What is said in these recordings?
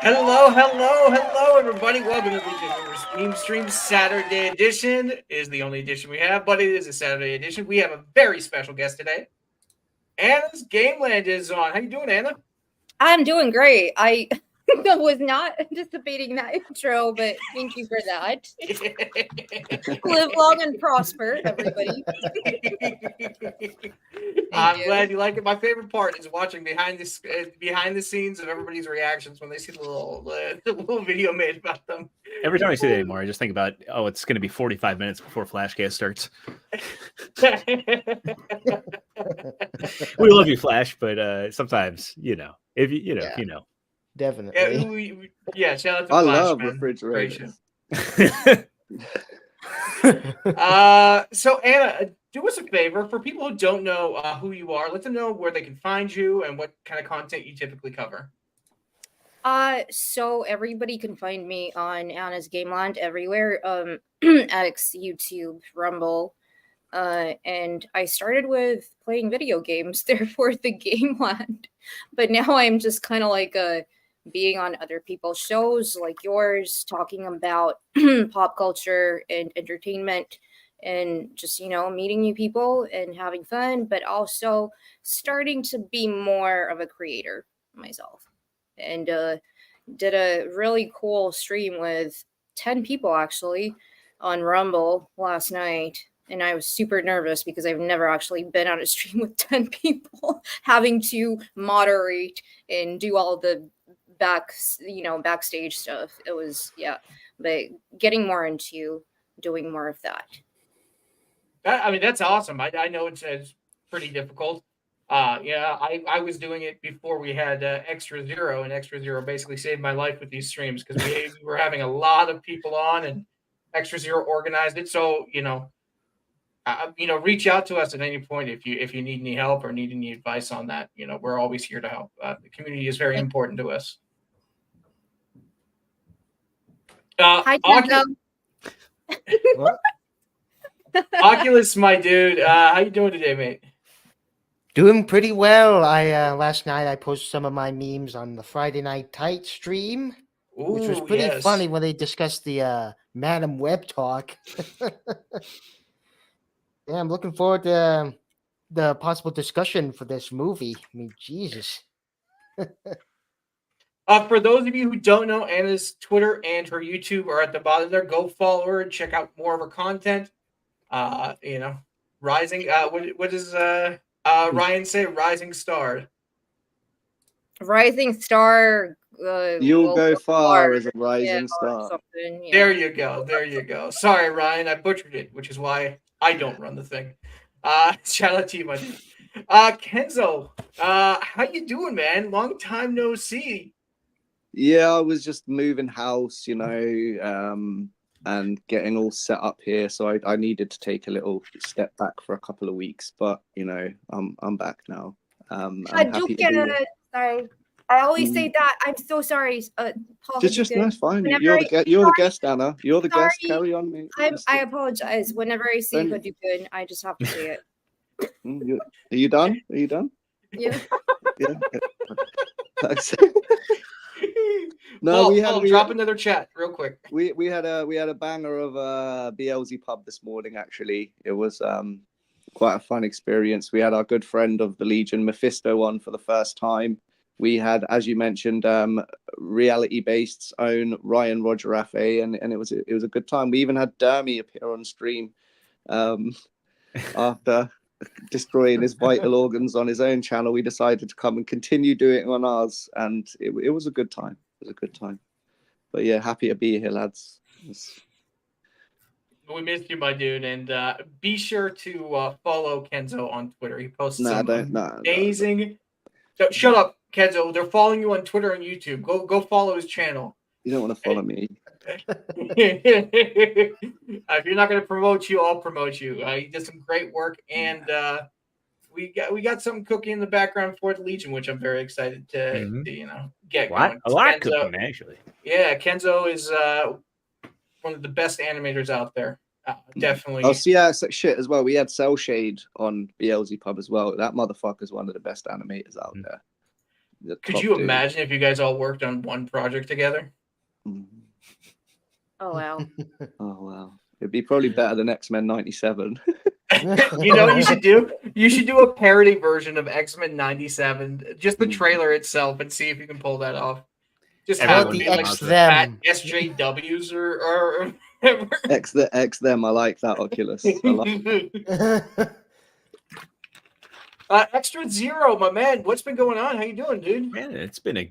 Hello, everybody. Welcome to the Memestream Saturday edition. Is the only edition we have, but it is a Saturday edition. We have a very special guest today. Anna's Gameland is on. How you doing, Anna? I'm doing great. I was not anticipating that intro, but thank you for that. Live long and prosper, everybody. I'm glad you like it. My favorite part is watching behind the scenes of everybody's reactions when they see the little video made about them. Every time I see that anymore, I just think about, it's going to be 45 minutes before Flashcast starts. We love you, Flash, but sometimes, if you know. Definitely. Shout out to I Flash, love man. refrigerators. So Anna, do us a favor. For people who don't know who you are, let them know where they can find you and what kind of content you typically cover. So everybody can find me on Anna's Gameland everywhere. X, YouTube, Rumble. And I started with playing video games, therefore the Gameland. But now I'm just kind of like being on other people's shows like yours, talking about pop culture and entertainment and just, meeting new people and having fun, but also starting to be more of a creator myself. And did a really cool stream with 10 people actually on Rumble last night. And I was super nervous because I've never actually been on a stream with 10 people, having to moderate and do all the backstage stuff. It was, but getting more into doing more of that. That's awesome. I know it's pretty difficult. I was doing it before we had Extra Zero, and Extra Zero basically saved my life with these streams because we were having a lot of people on, and Extra Zero organized it. So, reach out to us at any point if you need any help or need any advice on that. We're always here to help. The community is very important to us. Hi, Oculus, my dude. How you doing today, mate? Doing pretty well. Last night I posted some of my memes on the Friday Night Tight stream, which was pretty funny when they discussed the Madam Web talk. Yeah, I'm looking forward to the possible discussion for this movie. I mean, Jesus. For those of you who don't know, Anna's Twitter and her YouTube are at the bottom there. Go follow her and check out more of her content. Rising. What does Ryan say? Rising star. Rising star. You'll go far as a rising star. Yeah. There you go. Sorry, Ryan, I butchered it, which is why I don't run the thing. Shout out to you, my dude. Kenzo, how you doing, man? Long time no see. Yeah, I was just moving house, and getting all set up here. So I needed to take a little step back for a couple of weeks, but I'm back now. Sorry. I always say that. I'm so sorry. Paul, that's fine. You're the guest, Anna. You're the guest. Carry on, me. I apologize. Whenever I say Hadouken, I just have to say it. Are you done? Yeah. Yeah. No, we drop another chat real quick. We had a banger of Beelzebub this morning. Actually, it was quite a fun experience. We had our good friend of the Legion, Mephisto, on for the first time. We had, as you mentioned, reality-based's own Ryan Roger Raffe, and it was a good time. We even had Dermy appear on stream after destroying his vital organs on his own channel. We decided to come and continue doing it on ours, and it was a good time. It was a good time. But yeah, happy to be here, lads. We missed you, my dude, and be sure to follow Kenzo on Twitter. He posts amazing. No, shut up, Kenzo. They're following you on Twitter and YouTube. Go follow his channel. You don't want to follow me. If you're not going to promote you, I'll promote you. He does some great work, and we got something cooking in the background for the Legion, which I'm very excited to get going. A lot cooking, actually. Yeah, Kenzo is one of the best animators out there. Definitely. Oh, yeah, shit as well. We had Cell Shade on Beelzebub as well. That motherfucker's one of the best animators out there. The Could top you dude. imagine if you guys all worked on one project together? Mhm. Oh wow. Oh wow, it'd be probably better than X-Men '97. You know what you should do? You should do a parody version of X-Men '97, just the trailer itself, and see if you can pull that off. Just Everyone have it be like loves it. fat them. SJWs or whatever. X them. I like that, Oculus. I like Extra Zero, my man. What's been going on? How you doing, dude? Man, it's been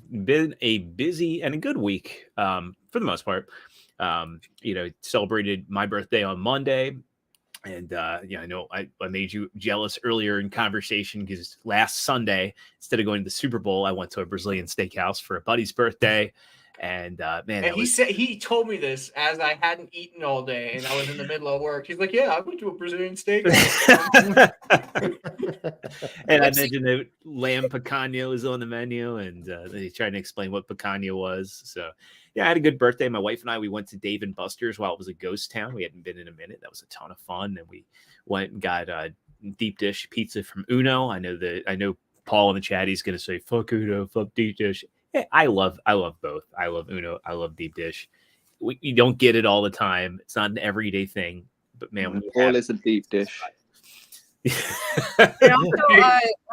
a busy and a good week for the most part. Celebrated my birthday on Monday. And I know I made you jealous earlier in conversation because last Sunday, instead of going to the Super Bowl, I went to a Brazilian steakhouse for a buddy's birthday. And man, And he told me this as I hadn't eaten all day and I was in the middle of work. He's like, "Yeah, I went to a Brazilian steak." and I mentioned that lamb picanha was on the menu, and they tried to explain what picanha was. So yeah, I had a good birthday. My wife and I, we went to Dave and Buster's while it was a ghost town. We hadn't been in a minute. That was a ton of fun. And we went and got deep dish pizza from Uno. I know Paul in the chat, he's going to say, fuck Uno, fuck deep dish. Yeah, I love both. I love Uno. I love deep dish. You don't get it all the time. It's not an everyday thing, but man, when you Paul have is a deep dish. And also,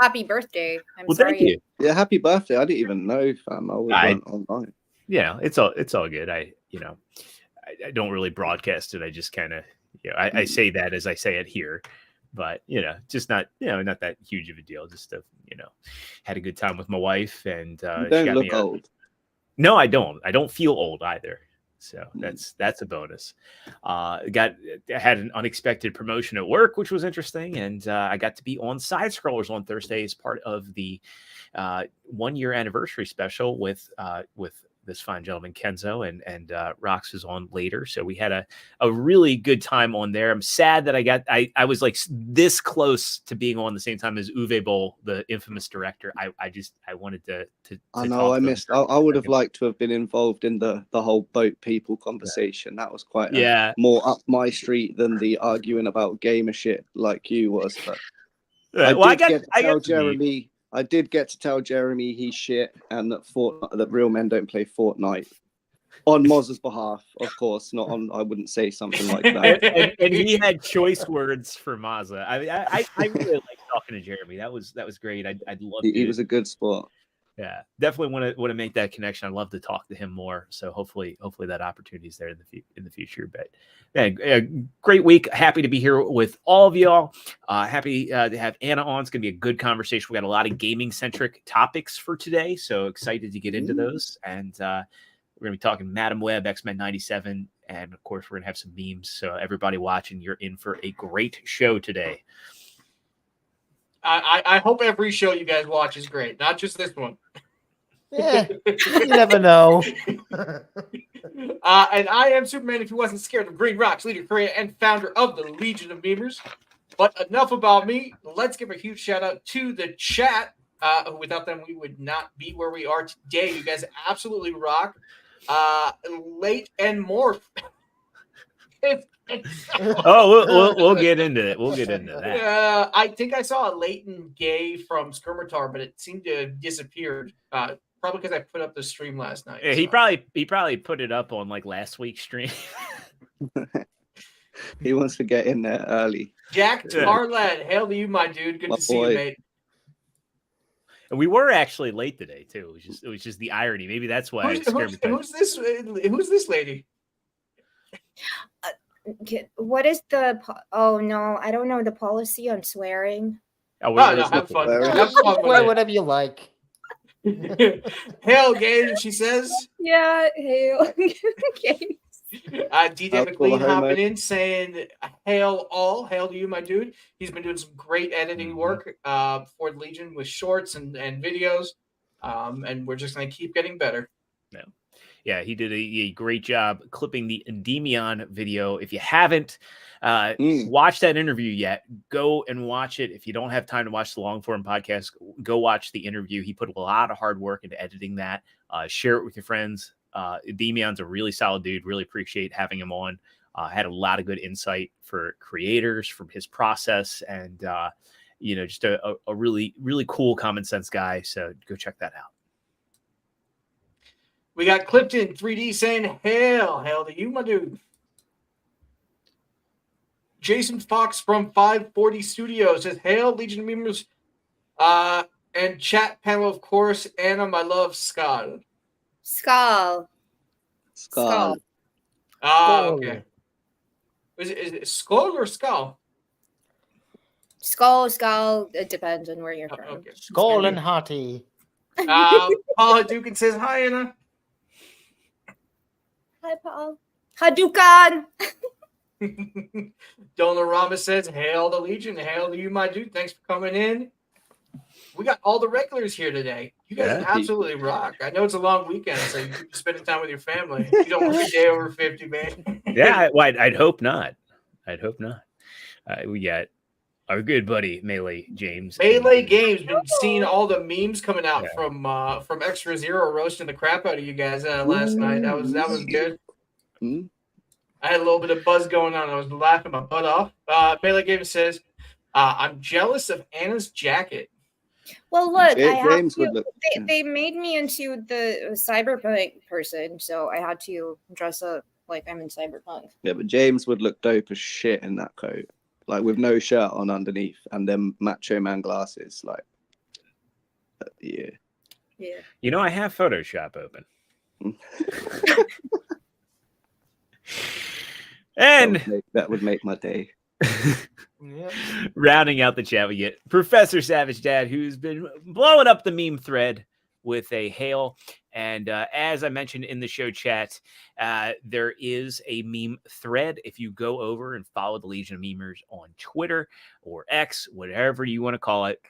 happy birthday. I'm Well, sorry. thank you. Yeah, happy birthday. I didn't even know, fam. I went online. Yeah, it's all good. I don't really broadcast it. I just kind of, I say that as I say it here, but just not that huge of a deal. Just to, had a good time with my wife, and You she don't got look me old. No, I don't. I don't feel old either. So that's a bonus. Had an unexpected promotion at work, which was interesting, and I got to be on Side Scrollers on Thursday as part of the 1 year anniversary special with this fine gentleman Kenzo, and Rox is on later. So we had a really good time on there. I'm sad that I was like this close to being on the same time as Uwe Boll, the infamous director. I wanted to I know I missed. I would have liked to have been involved in the whole boat people conversation. That was quite more up my street than the arguing about gamer shit like you was. But I did get to tell Jeremy he's shit and that real men don't play Fortnite. On Moz's behalf, of course, not on. I wouldn't say something like that. and he had choice words for Mazza. I mean, I really like talking to Jeremy. That was great. I'd love. He was a good sport. Yeah, definitely want to make that connection. I'd love to talk to him more. So hopefully that opportunity is there in the future. But yeah, great week. Happy to be here with all of y'all. Happy to have Anna on. It's going to be a good conversation. We got a lot of gaming centric topics for today. So excited to get into those. And we're going to be talking Madam Web, X-Men '97, and of course we're going to have some memes. So everybody watching, you're in for a great show today. I hope every show you guys watch is great, not just this one. Yeah, you never know. And I am Superman if he wasn't scared of Green Rocks, leader, creator, and founder of the Legion of Memers. But enough about me. Let's give a huge shout out to the chat. Without them, we would not be where we are today. You guys absolutely rock. Late and Morph. We'll get into it. We'll get into that. I think I saw a Leighton Gay from Skirmitar, but it seemed to have disappeared. Probably because I put up the stream last night. Yeah, so. he probably put it up on like last week's stream. He wants to get in there early. Jack Tarlett, hail to you, my dude. Good to see you, mate. And we were actually late today too. It was just the irony. Maybe that's why. Who's this lady? What is the? Oh no, I don't know the policy on swearing. No, have fun. Have fun Swear whatever you like. Hail, Gay, she says. Yeah, hail. Okay. DJ McLean hopping in saying, hail all. Hail to you, my dude. He's been doing some great editing work for the Legion with shorts and videos. And we're just going to keep getting better. Yeah, he did a great job clipping the Endymion video. If you haven't watched that interview yet, go and watch it. If you don't have time to watch the long form podcast, go watch the interview. He put a lot of hard work into editing that. Share it with your friends. Endymion's a really solid dude. Really appreciate having him on. Had a lot of good insight for creators from his process, and just a really, really cool common sense guy. So go check that out. We got Clifton 3D saying, hail to you, my dude. Jason Fox from 540 Studios says, hail, Legion of Memers. And chat panel, of course, Anna, my love, Scott. Skull. Skull. Okay. Is it skull or skull? Skull. It depends on where you're from. Okay. Skull and Hearty. Paula Dukin says, hi, Anna. Hi, Paul. Hadouken. Dolorama says, hail the Legion. Hail to you, my dude. Thanks for coming in. We got all the regulars here today. You guys absolutely rock. I know it's a long weekend, so you're spending time with your family. You don't work a day over 50, man. Yeah, I'd hope not. I'd hope not. We got our good buddy Melee James. Melee Games been seeing all the memes coming out from Extra Zero roasting the crap out of you guys last night. That was good. Mm-hmm. I had a little bit of buzz going on. I was laughing my butt off. Melee Games says, I'm jealous of Anna's jacket. Well, look, they made me into the cyberpunk person, so I had to dress up like I'm in cyberpunk. Yeah, but James would look dope as shit in that coat, like with no shirt on underneath and then Macho Man glasses. Like, yeah. You know, I have Photoshop open. And that would make my day. Yep. Rounding out the chat, we get Professor Savage Dad, who's been blowing up the meme thread with a hail. And as I mentioned in the show chat, there is a meme thread. If you go over and follow the Legion of Memers on Twitter or X, whatever you want to call it,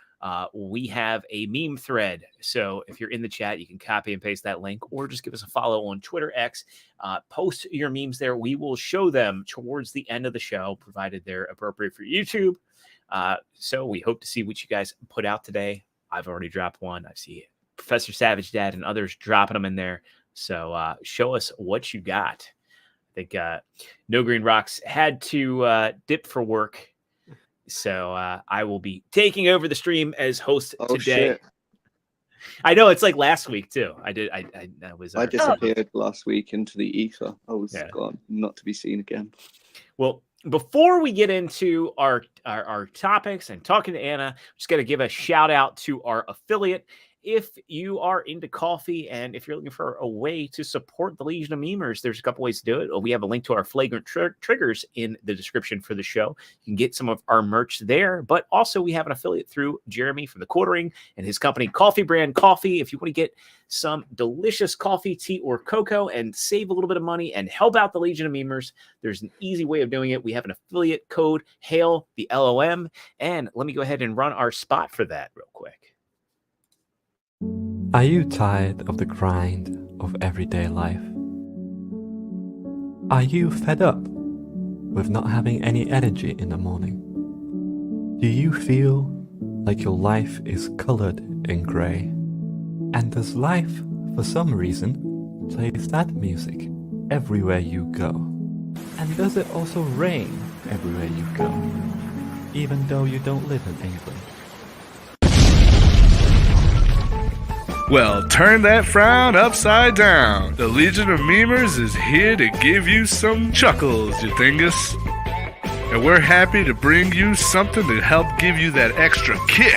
we have a meme thread. So if you're in the chat, you can copy and paste that link or just give us a follow on Twitter X. Post your memes there. We will show them towards the end of the show, provided they're appropriate for YouTube. So we hope to see what you guys put out today. I've already dropped one. I see Professor Savage Dad and others dropping them in there. So show us what you got. I think No Green Rocks had to dip for work. So I will be taking over the stream as host today. Shit. I know it's like last week too. I disappeared last week into the ether. I was gone, not to be seen again. Well, before we get into our topics and talking to Anna, I'm just going to give a shout out to our affiliate. If you are into coffee and if you're looking for a way to support the Legion of Memers, there's a couple ways to do it. We have a link to our flagrant triggers in the description for the show. You can get some of our merch there, but also we have an affiliate through Jeremy from the Quartering and his company Coffee Brand Coffee. If you want to get some delicious coffee, tea, or cocoa and save a little bit of money and help out the Legion of Memers, there's an easy way of doing it. We have an affiliate code, HAIL the LOM, and let me go ahead and run our spot for that real quick. Are you tired of the grind of everyday life? Are you fed up with not having any energy in the morning? Do you feel like your life is colored in grey? And does life, for some reason, play sad music everywhere you go? And does it also rain everywhere you go, even though you don't live in England? Well, turn that frown upside down. The Legion of Memers is here to give you some chuckles, you dingus. And we're happy to bring you something to help give you that extra kick.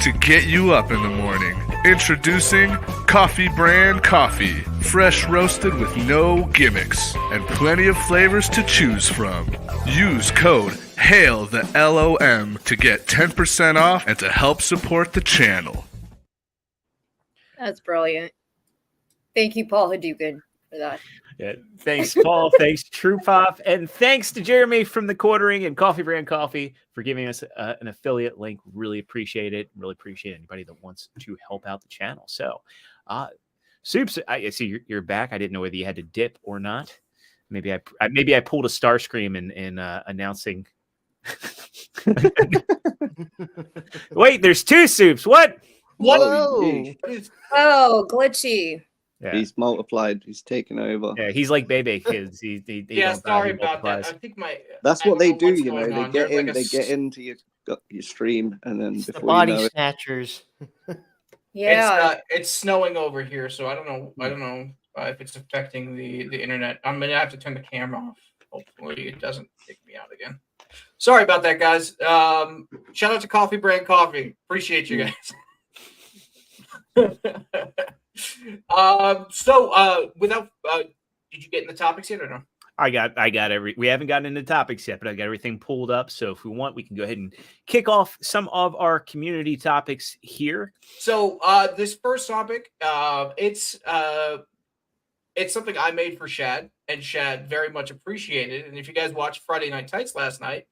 To get you up in the morning. Introducing Coffee Brand Coffee. Fresh roasted with no gimmicks. And plenty of flavors to choose from. Use code HAIL the LOM to get 10% off and to help support the channel. That's brilliant. Thank you, Paul Hadouken, for that. Yeah, thanks, Paul. Thanks, TruePop. And thanks to Jeremy from the Quartering and Coffee Brand Coffee for giving us an affiliate link. Really appreciate it. Really appreciate anybody that wants to help out the channel. So, Soups, I see you're back. I didn't know whether you had to dip or not. Maybe I pulled a Starscream in announcing. Wait, there's two Soups. What? Whoa! Oh, glitchy. Yeah. He's multiplied. He's taken over. Yeah, he's like baby kids. He yeah, sorry about that. I think that's what they do. You know, they get into your stream, and then it's before the body you know snatchers. Yeah. It's snowing over here, so I don't know. I don't know if it's affecting the internet. I'm gonna have to turn the camera off. Hopefully, it doesn't kick me out again. Sorry about that, guys. Shout out to Coffee Brand Coffee. Appreciate you guys. Without did you get in the topics yet or no? I got we haven't gotten into topics yet, but I got everything pulled up. So if we want, we can go ahead and kick off some of our community topics here. So this first topic, it's something I made for Shad, and Shad very much appreciated. And if you guys watched Friday Night Tights last night,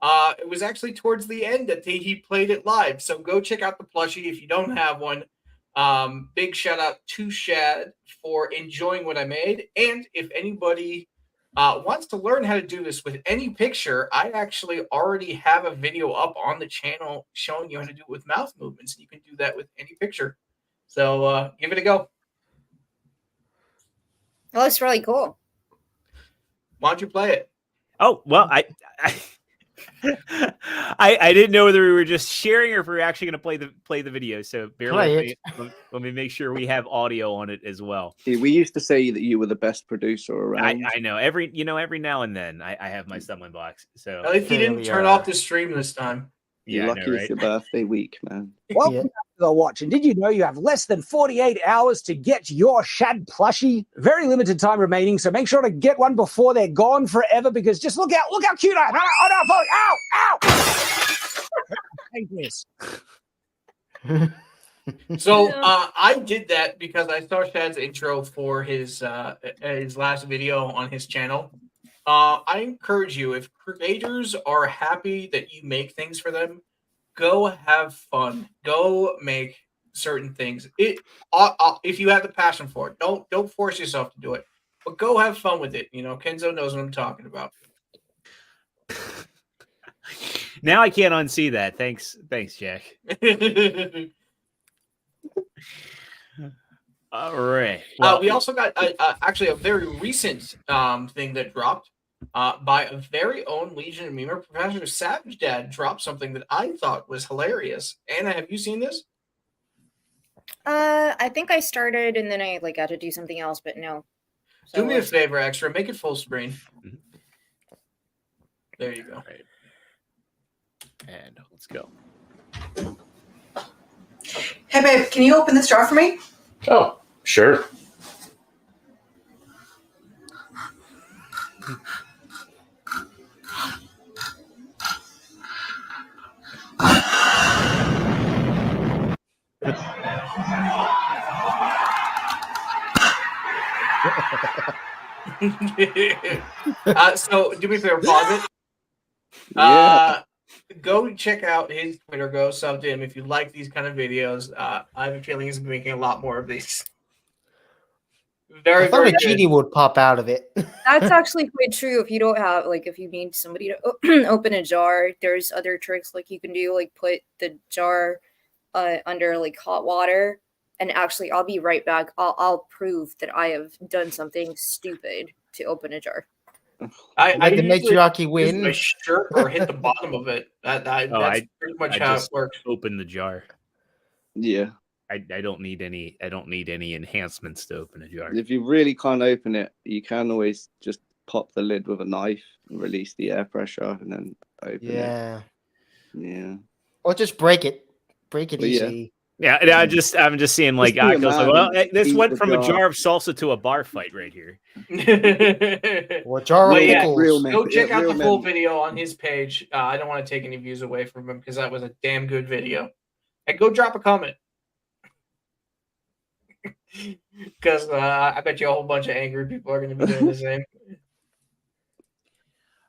it was actually towards the end that he played it live. So go check out the plushie if you don't have one. Big shout out to Shad for enjoying what I made. And if anybody wants to learn how to do this with any picture, I actually already have a video up on the channel showing you how to do it with mouth movements. You can do that with any picture. So give it a go. That looks really cool. Why don't you play it? Oh, well, I didn't know whether we were just sharing or if we were actually going to play the video. So bear with me. Let me make sure we have audio on it as well. We used to say that you were the best producer around. I know every now and then I have my stumbling blocks. So At least he didn't turn off the stream this time. yeah, Lucky I know, it's right? your birthday week, man. Welcome back to the watch. And did you know you have less than 48 hours to get your Shad plushie? Very limited time remaining, so make sure to get one before they're gone forever. Because just look how cute I am! Ow! Take this. So I did that because I saw Shad's intro for his last video on his channel. I encourage you, if creators are happy that you make things for them, go have fun. Go make certain things. If you have the passion for it, don't force yourself to do it, but go have fun with it. You know, Kenzo knows what I'm talking about. Now I can't unsee that. Thanks, Jack. All right. Well, we also got actually a very recent thing that dropped by a very own Legion of Memer Professor Savage Dad dropped something that I thought was hilarious. Anna, have you seen this? I think I started and then I had to do something else, but no. Do me a favor, Extra. Make it full screen. Mhm. There you go. Right. And let's go. Hey, babe, can you open this jar for me? Oh, sure. So do me a favor, pause it. Yeah. Go check out his Twitter. Go sub to him if you like these kind of videos. I have a feeling he's making a lot more of these. I thought Very a good. genie would pop out of it. That's actually quite true. If you don't have, if you need somebody to open a jar, there's other tricks you can do, put the jar under hot water. And actually, I'll be right back. I'll prove that I have done something stupid to open a jar. I Let the usually matriarchy use win. my shirt or hit the bottom of it. That's pretty much I how just it works. open the jar. Yeah. I don't need any enhancements to open a jar. If you really can't open it, you can always just pop the lid with a knife and release the air pressure and then open it. Yeah. Yeah. Or just break it. Break it But yeah. easy. Yeah, I'm just seeing Just be a Outtros man well, and this eat went the from a jar. jar of salsa to a bar fight right here. Or a jar of But yeah, pickles. real men. Go check out real the full men. video on his page. I don't want to take any views away from him because that was a damn good video. And go drop a comment. Because I bet you a whole bunch of angry people are going to be doing the same.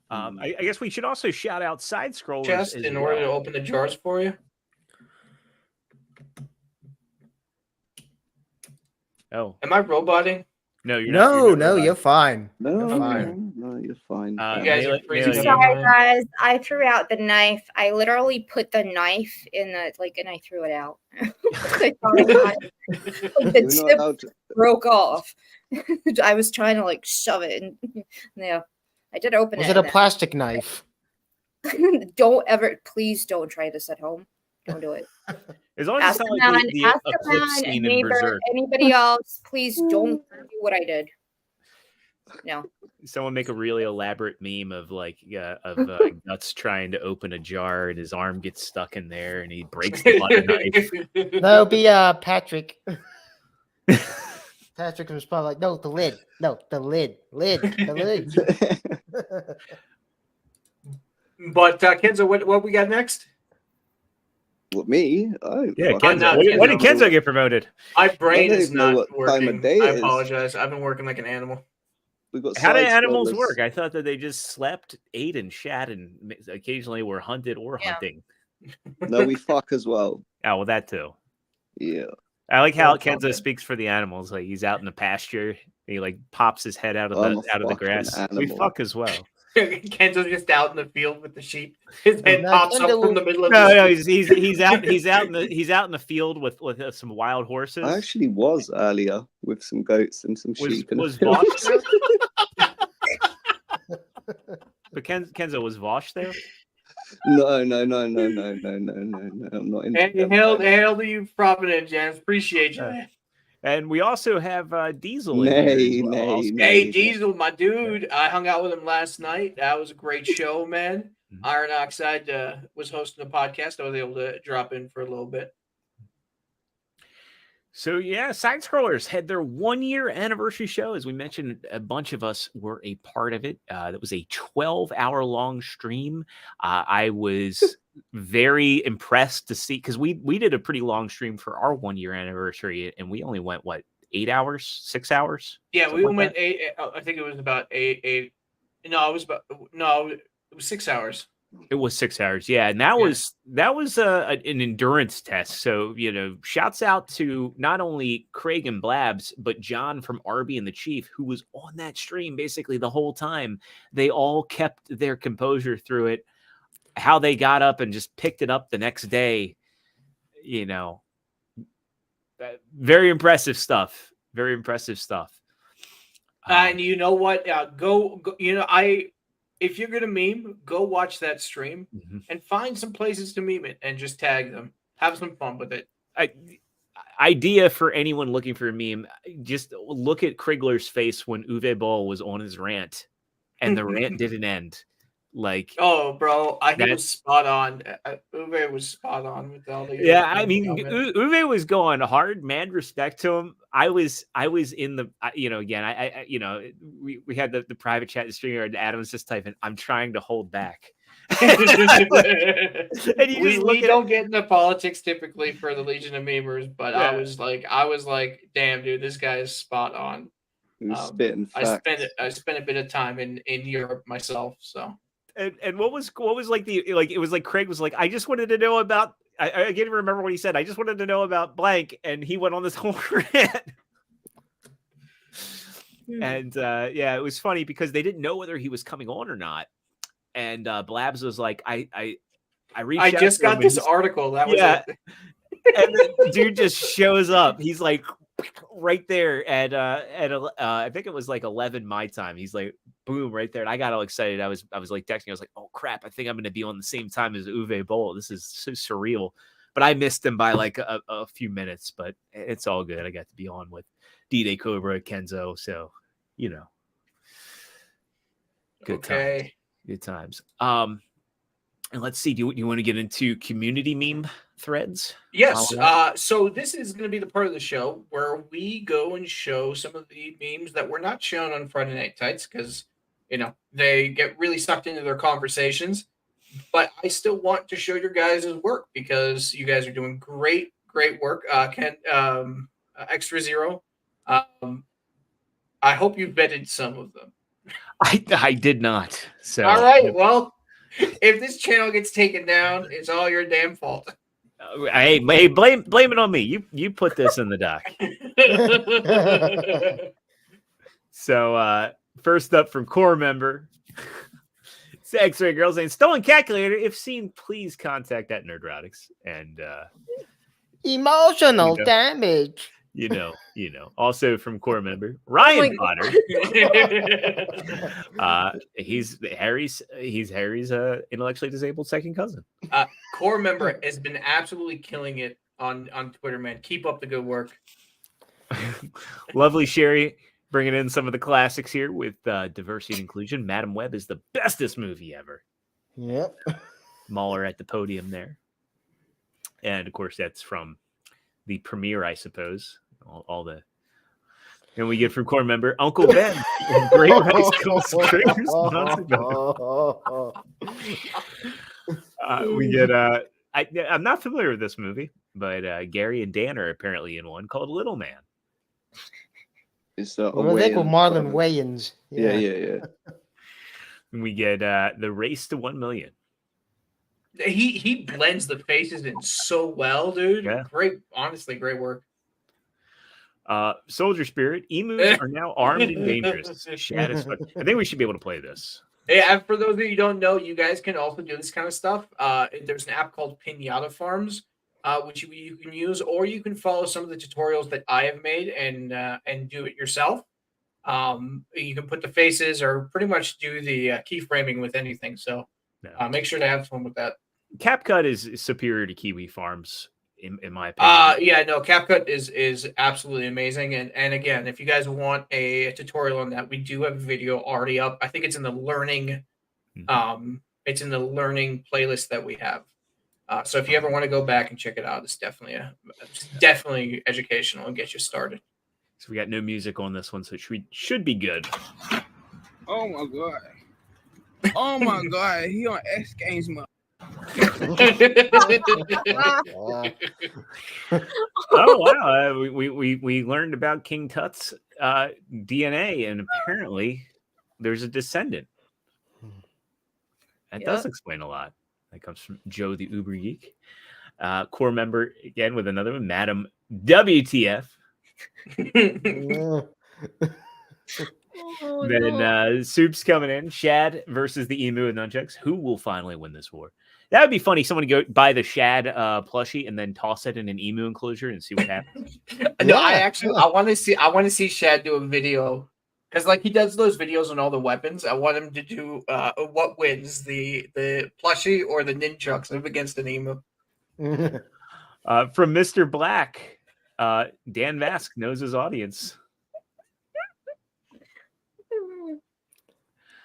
I guess we should also shout out side scrollers Chest as in order to well. open the jars for you. Oh Am I roboting? no, you're No, not, no, not you're fine. No, You're fine. no, you're fine. You guys are freezing Melee, up. Sorry, guys. I threw out the knife. I literally put the knife in the and I threw it out. I thought the You're not tip allowed to- broke off. I was trying to shove it, and yeah, I did open Was it. it a and plastic knife? then- Don't ever, please don't try this at home. Don't do it. As long as it's not like the eclipse scene in neighbor, Berserk. anybody else, please don't do what I did. No. Someone make a really elaborate meme of like Guts trying to open a jar and his arm gets stuck in there and he breaks the butter knife. That'll be Patrick. Patrick respond like, no, the lid. No, the lid. The lid. But Kenzo, what we got next? What, me? Yeah, Kenzo. no, When did Kenzo. Kenzo get promoted? My brain don't is even know not what time working. of day I it is. apologize. I've been working like an animal. We got How do side animals scrollers. work? I thought that they just slept, ate, and shat, and occasionally were hunted or Yeah. hunting. No, we fuck as well. Oh, well, that too. Yeah. I like how Well, Kenzo okay. speaks for the animals. Like he's out in the pasture, he like pops his head out of I'm the a out of the fucking grass. We animal. fuck as well. Kenzo's just out in the field with the sheep. His head No, pops up Kenzo from the middle of No, the no, he's out in the field with some wild horses. I actually was earlier with some goats and some sheep. in a Was field. Vosh there? But Kenzo, was Vosh there? No. I'm not into And hail to you, Providence, Jans. Appreciate you. And we also have Diesel. in Nay, here as well. nay, nay. Hey, Diesel, my dude. I hung out with him last night. That was a great show, man. Mhm. Iron Oxide was hosting a podcast. I was able to drop in for a little bit. So yeah, Side Scrollers had their 1-year anniversary show. As we mentioned, a bunch of us were a part of it. That was a 12-hour long stream. I was very impressed to see, because we did a pretty long stream for our 1-year anniversary, and we only went 8 hours, 6 hours. Yeah, Something we like went that? eight. I think it was about eight. No, it was 6 hours. It was 6 hours, yeah, and that was an endurance test. So shouts out to not only Craig and Blabs, but John from Arby and the Chief, who was on that stream basically the whole time. They all kept their composure through it. How they got up and just picked it up the next day, very impressive stuff. Very impressive stuff. And you know what? Go. If you're gonna meme, go watch that stream and find some places to meme it and just tag them. Have some fun with it. Idea for anyone looking for a meme: just look at Krigler's face when Uwe Boll was on his rant, and the rant didn't end. Like, oh, bro, he was spot on. Uwe was spot on with all the. Yeah, I mean, Uwe was going hard. Mad respect to him. I was in the, again, we had the private chat stream, and Adam was just typing, "I'm trying to hold back." And we don't get into politics typically for the Legion of Memers, but yeah. I was like, damn, dude, this guy is spot on. Spitting facts. I spent a bit of time in Europe myself, so. And what was like it was like Craig was like, I just wanted to know about, I can't even remember what he said. I just wanted to know about blank, and he went on this whole rant. And it was funny because they didn't know whether he was coming on or not. And Blabs was like, I reached out. I just got this article. That was it. And the dude just shows up. He's like right there at I think it was like 11 my time. He's like, boom, right there. And I got all excited. I was like texting. I was like, oh crap, I think I'm gonna be on the same time as Uwe Boll. This is so surreal. But I missed him by like a few minutes, but it's all good. I got to be on with D-Day Cobra, Kenzo, so good times. Good times. And let's see, do you want to get into community meme threads? Yes. So this is going to be the part of the show where we go and show some of the memes that were not shown on Friday Night Tights because, they get really sucked into their conversations. But I still want to show your guys' work because you guys are doing great work. Extra Zero. I hope you vetted some of them. I did not. So all right. Well, if this channel gets taken down, it's all your damn fault. Hey, blame it on me. You put this in the doc. So first up from core member, it's the X-Ray Girl saying, "Stolen calculator. If seen, please contact at Nerdrotics." And emotional damage. you know. Also from core member Ryan Potter. He's Harry's intellectually disabled second cousin. Core member has been absolutely killing it on Twitter, man. Keep up the good work. Lovely Sherry bringing in some of the classics here with diversity and inclusion. Madam Web is the bestest movie ever. Yep. Mahler at the podium there. And of course, that's from the premiere, I suppose. All the. And we get from core member Uncle Ben. Great high school screams. We get. I'm not familiar with this movie, but Gary and Dan are apparently in one called Little Man. It's Well, they call Marlon Wayans. Yeah. And we get the Race to 1 Million. He blends the faces in so well, dude. Yeah. Great, honestly, great work. Soldier Spirit. Emus are now armed and dangerous. Shad is fun. I think we should be able to play this. Yeah, and for those of you who don't know, you guys can also do this kind of stuff. There's an app called Pinata Farms, which you can use, or you can follow some of the tutorials that I have made and do it yourself. You can put the faces or pretty much do the keyframing with anything. So make sure to have fun with that. CapCut is superior to Kiwi Farms, in my opinion. Yeah, no, CapCut is absolutely amazing. And again, if you guys want a tutorial on that, we do have a video already up. I think it's in the learning, it's in the learning playlist that we have. So if you ever want to go back and check it out, it's definitely educational and get you started. So we got no music on this one, so it should be good. Oh my god! Oh my god! He on X Games mode. Oh wow! We learned about King Tut's DNA, and apparently there's a descendant. That does explain a lot. That comes from Joe the Uber Geek. Core member again with another one, Madam WTF. Then Soup's coming in. Shad versus the emu and nunchucks. Who will finally win this war? That would be funny. Someone to go buy the Shad plushie and then toss it in an emu enclosure and see what happens. No, I want to see Shad do a video because like he does those videos on all the weapons. I want him to do what wins, the plushie or the nunchucks up against an emu. From Mr. Black, Dan Vask knows his audience.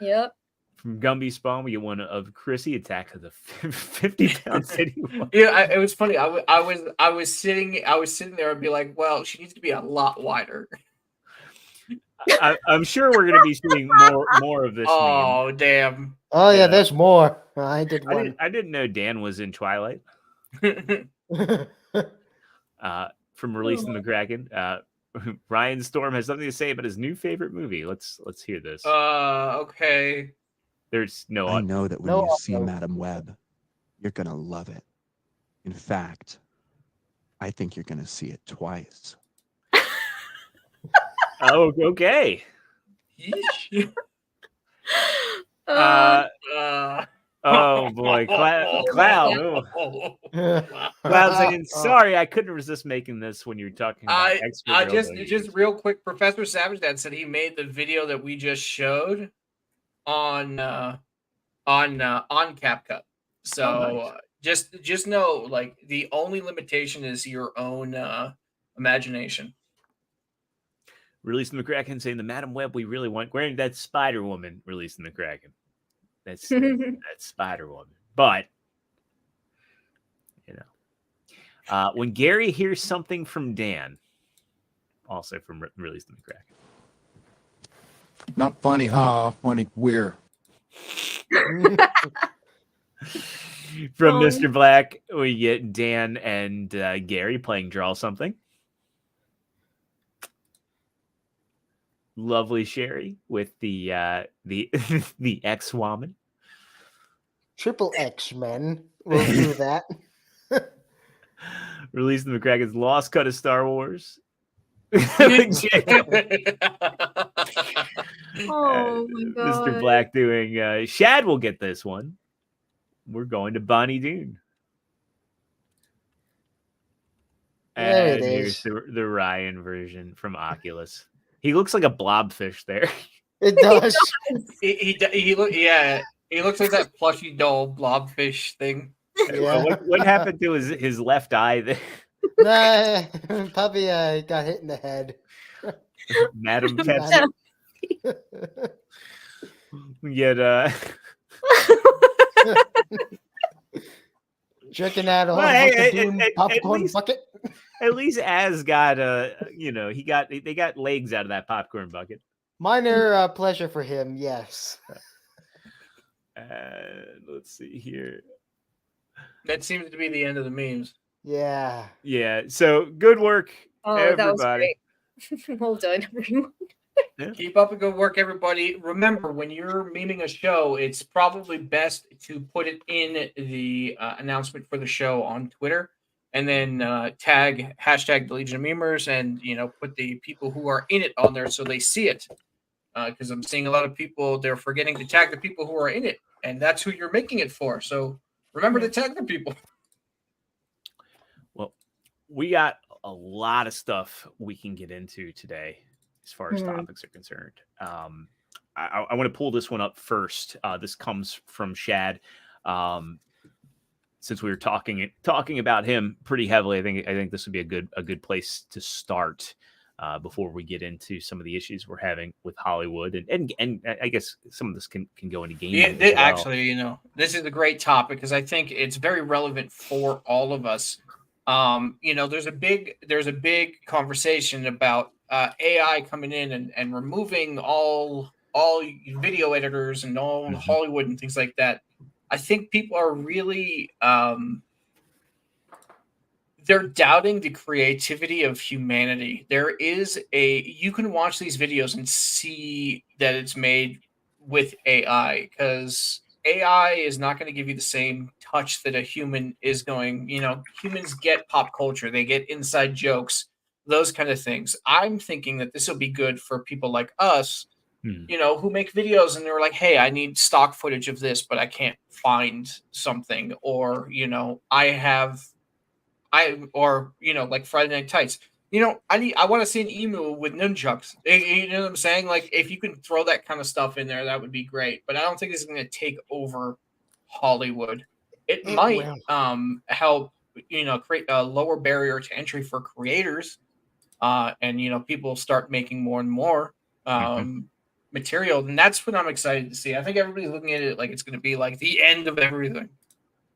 Yep. From Gumby Spawn, we get one of Chrissy, Attack of the 50-pound city. Yeah, it was funny. I was sitting there and be like, well, she needs to be a lot wider. I'm sure we're going to be seeing more of this. Oh, meme. Damn. Oh yeah, there's more. I didn't know Dan was in Twilight. From Release the McCracken, Ryan Storm has something to say about his new favorite movie. Let's hear this. Okay. There's no. I know that when you see Madam Web, you're gonna love it. In fact, I think you're gonna see it twice. Oh, okay. Oh boy, Cloud. Cloud saying, "Sorry, I couldn't resist making this when you're talking about extra." Just real quick, Professor Savage Dad said he made the video that we just showed on CapCut. So nice. just know, like the only limitation is your own imagination. Releasing the Kraken saying the Madam Web we really want. Granted, that's Spider Woman releasing the Kraken. That's Spider Woman. But you know, when Gary hears something from Dan, also from Releasing the Kraken. Not funny, funny queer. From Mr. Black, we get Dan and Gary playing Draw Something. Lovely Sherry with the the X-Woman. Triple X men will do that. Releasing the McCracken's Lost Cut of Star Wars. Oh my god. Mr. Black doing Shad will get this one. We're going to Bonnie Doon. There it And here's is. the Ryan version from Oculus. He looks like a blobfish there. It does. He looks like that plushy doll blobfish thing. Yeah. What happened to his left eye there? Nah, Puppy got hit in the head. Madam Madam- Pepsi. Yet Checking out all Well, with hey, the Doom at popcorn least- bucket. at least Az got they got legs out of that popcorn bucket. Minor pleasure for him, yes. Let's see here. That seems to be the end of the memes. Yeah. Yeah. So good work, Oh, everybody. that was great. Well done, everyone. Keep up the good work, everybody. Remember, when you're memeing a show, it's probably best to put it in the announcement for the show on Twitter, and then tag hashtag the Legion of Memers, and put the people who are in it on there so they see it. Because I'm seeing a lot of people, they're forgetting to tag the people who are in it, and that's who you're making it for. So remember to tag the people. Well, we got a lot of stuff we can get into today as far as topics are concerned. I want to pull this one up first. This comes from Shad. Since we were talking about him pretty heavily, I think this would be a good place to start before we get into some of the issues we're having with Hollywood, and I guess some of this can go into gaming. Yeah, actually, this is a great topic because I think it's very relevant for all of us. There's a big conversation about AI coming in and removing all video editors and all Hollywood and things like that. I think people are really they're doubting the creativity of humanity. You can watch these videos and see that it's made with AI, because AI is not going to give you the same touch that a human is going. Humans get pop culture, they get inside jokes, those kind of things. I'm thinking that this will be good for people like us, who make videos and they're like, hey, I need stock footage of this, but I can't find something. Or, like Friday Night Tights. I want to see an emu with nunchucks. You know what I'm saying? Like, if you can throw that kind of stuff in there, that would be great. But I don't think this is going to take over Hollywood. It might help, create a lower barrier to entry for creators, and people start making more and more material. And that's what I'm excited to see. I think everybody's looking at it like it's going to be like the end of everything.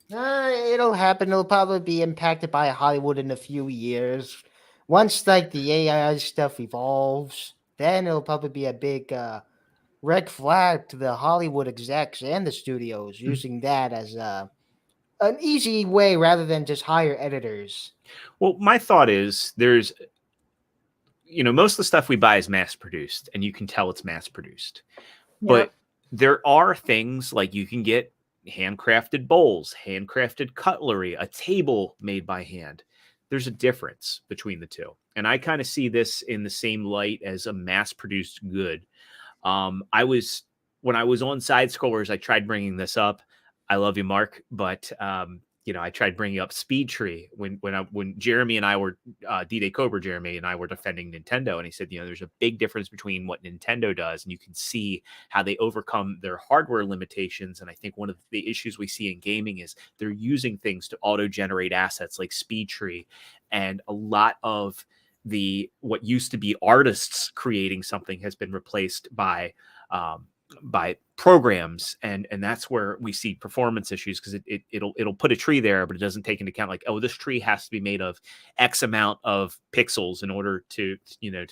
It'll happen. It'll probably be impacted by Hollywood in a few years. Once the AI stuff evolves, then it'll probably be a big red flag to the Hollywood execs and the studios using that as an easy way rather than just hire editors. Well, my thought is there's, most of the stuff we buy is mass produced, and you can tell it's mass produced. Yep. But there are things like you can get handcrafted bowls, handcrafted cutlery, a table made by hand. There's a difference between the two. And I kind of see this in the same light as a mass-produced good. When I was on Side Scrollers, I tried bringing this up. I love you, Mark, but I tried bringing up Speed Tree when Jeremy and I were D-Day Cobra. Jeremy and I were defending Nintendo, and he said, there's a big difference between what Nintendo does, and you can see how they overcome their hardware limitations. And I think one of the issues we see in gaming is they're using things to auto-generate assets like Speed Tree, and a lot of what used to be artists creating something has been replaced by programs, and that's where we see performance issues, because it'll put a tree there, but it doesn't take into account like, oh, this tree has to be made of X amount of pixels in order to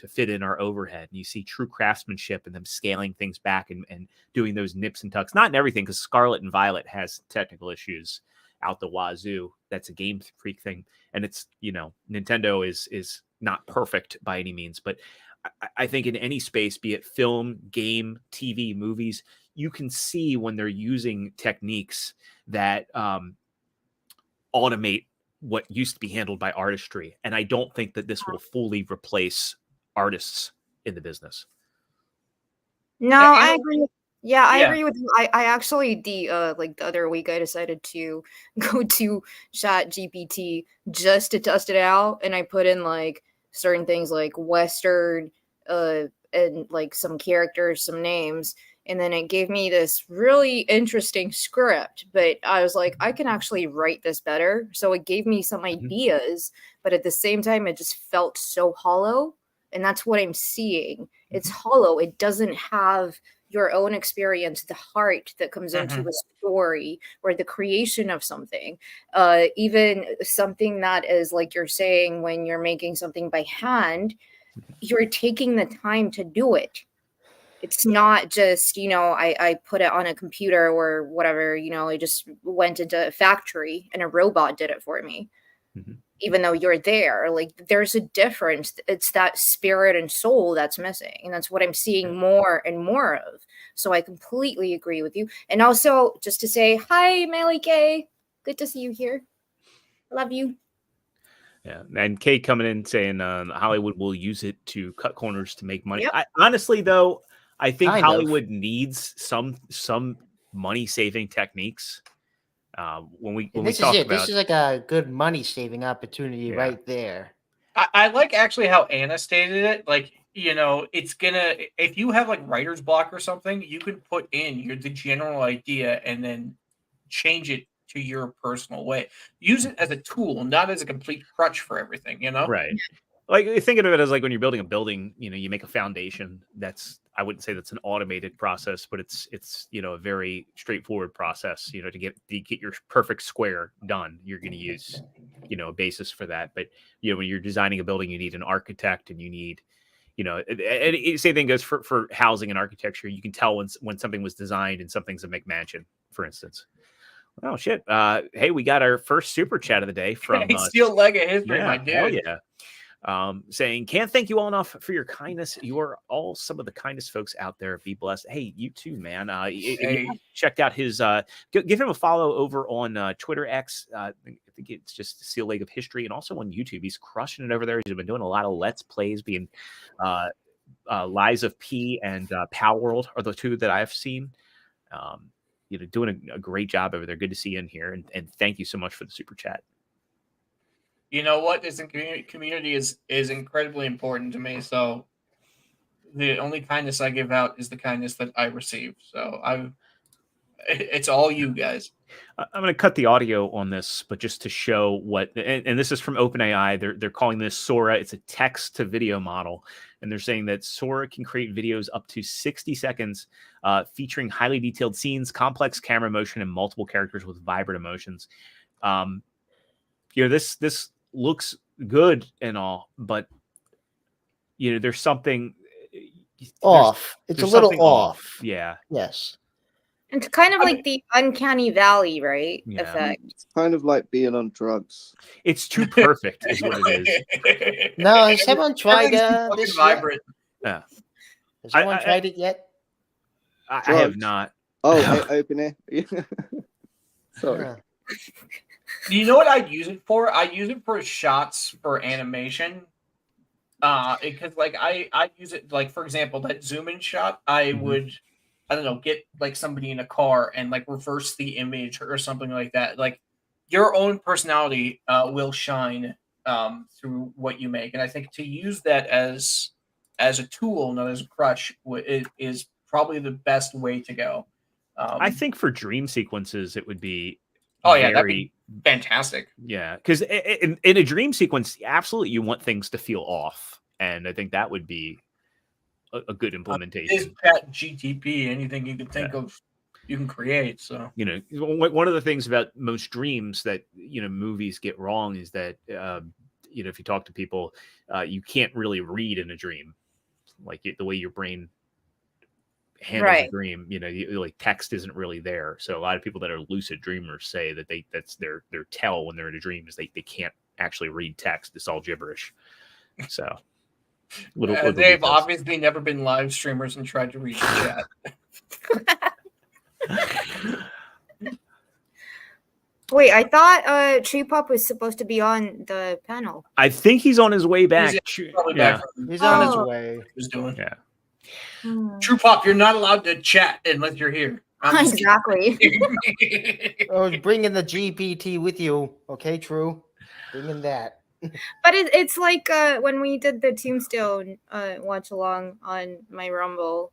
fit in our overhead. And you see true craftsmanship and them scaling things back and doing those nips and tucks. Not in everything, because Scarlet and Violet has technical issues out the wazoo. That's a Game Freak thing, and it's Nintendo is not perfect by any means, but I think in any space, be it film, game, TV, movies, you can see when they're using techniques that automate what used to be handled by artistry. And I don't think that this will fully replace artists in the business. No, I agree. Yeah, I Yeah. agree with you. I actually the other week I decided to go to Chat GPT just to test it out, and I put in like certain things like Western, and like some characters, some names, and then it gave me this really interesting script. But I was like, I can actually write this better, so it gave me some ideas, but at the same time, it just felt so hollow, and that's what I'm seeing. It's hollow. It doesn't have your own experience, the heart that comes into a story or the creation of something, even something that is like you're saying, when you're making something by hand, you're taking the time to do it. It's not just, I put it on a computer or whatever, I just went into a factory and a robot did it for me. Even though you're there, like there's a difference. It's that spirit and soul that's missing, and that's what I'm seeing more and more of. So I completely agree with you. And also, just to say hi, Melly K, good to see you here. Love you. Yeah, and Kate coming in saying Hollywood will use it to cut corners to make money. Yep. Honestly, though, I think Kind of. Hollywood needs some money saving techniques. When we This talk is it. about This is like a good money saving opportunity right there. I like actually how Anna stated it. Like, it's gonna, if you have like writer's block or something, you can put in the general idea and then change it to your personal way. Use it as a tool, not as a complete crutch for everything, right. Like thinking of it as like when you're building a building, you make a foundation. I wouldn't say that's an automated process, but it's a very straightforward process. To get your perfect square done, you're going to use a basis for that. But when you're designing a building, you need an architect, and you need and same thing goes for housing and architecture. You can tell when something was designed and something's a McMansion, for instance. Oh shit! Hey, we got our first super chat of the day from Steel Leg of History, my dude. Hell yeah. Saying, can't thank you all enough for your kindness. You are all some of the kindest folks out there. Be blessed. Hey, you too, man. Checked out his, give him a follow over on Twitter X. I think it's just Steel Leg of History, and also on YouTube. He's crushing it over there. He's been doing a lot of Let's Plays, being Lies of P and Power World are the two that I've seen. Doing a great job over there. Good to see you in here, and thank you so much for the super chat. You know what? This community is incredibly important to me. So the only kindness I give out is the kindness that I receive. So it's all you guys. I'm going to cut the audio on this, but just to show what, and this is from OpenAI. They're calling this Sora. It's a text to video model. And they're saying that Sora can create videos up to 60 seconds, featuring highly detailed scenes, complex camera motion, and multiple characters with vibrant emotions. This looks good and all, but there's something off. It's a little off. Yeah. Yes. It's kind of like the uncanny valley, right? Yeah. Effect. It's kind of like being on drugs. It's too perfect, is what it is. No, has someone tried this vibrant. Yeah. Has someone tried it yet? I have not. Oh, open it. Sorry. You know what I'd use it for? I use it for shots for animation. Because like I use it, like, for example, that zoom in shot, I would, I don't know, get like somebody in a car and like reverse the image or something like that. Like your own personality will shine through what you make. And I think to use that as a tool, not as a crutch, is probably the best way to go. I think for dream sequences, it would be that'd be fantastic. Yeah, because in a dream sequence, absolutely, you want things to feel off, and I think that would be a good implementation. Is Chat GTP anything you can think of, you can create? So one of the things about most dreams that movies get wrong is that if you talk to people, you can't really read in a dream, like the way your brain handles a dream. Like text isn't really there. So a lot of people that are lucid dreamers say that that's their tell when they're in a dream is they can't actually read text. It's all gibberish. So they've obviously never been live streamers and tried to read the chat. Wait, I thought TruePop was supposed to be on the panel. I think he's on his way back. He's probably back. He's on his way. He's doing. Yeah. TruePop, you're not allowed to chat unless you're here. Exactly. Oh, bring in the GPT with you. Okay, True. Bring in that. But it's like when we did the Tombstone watch along on my Rumble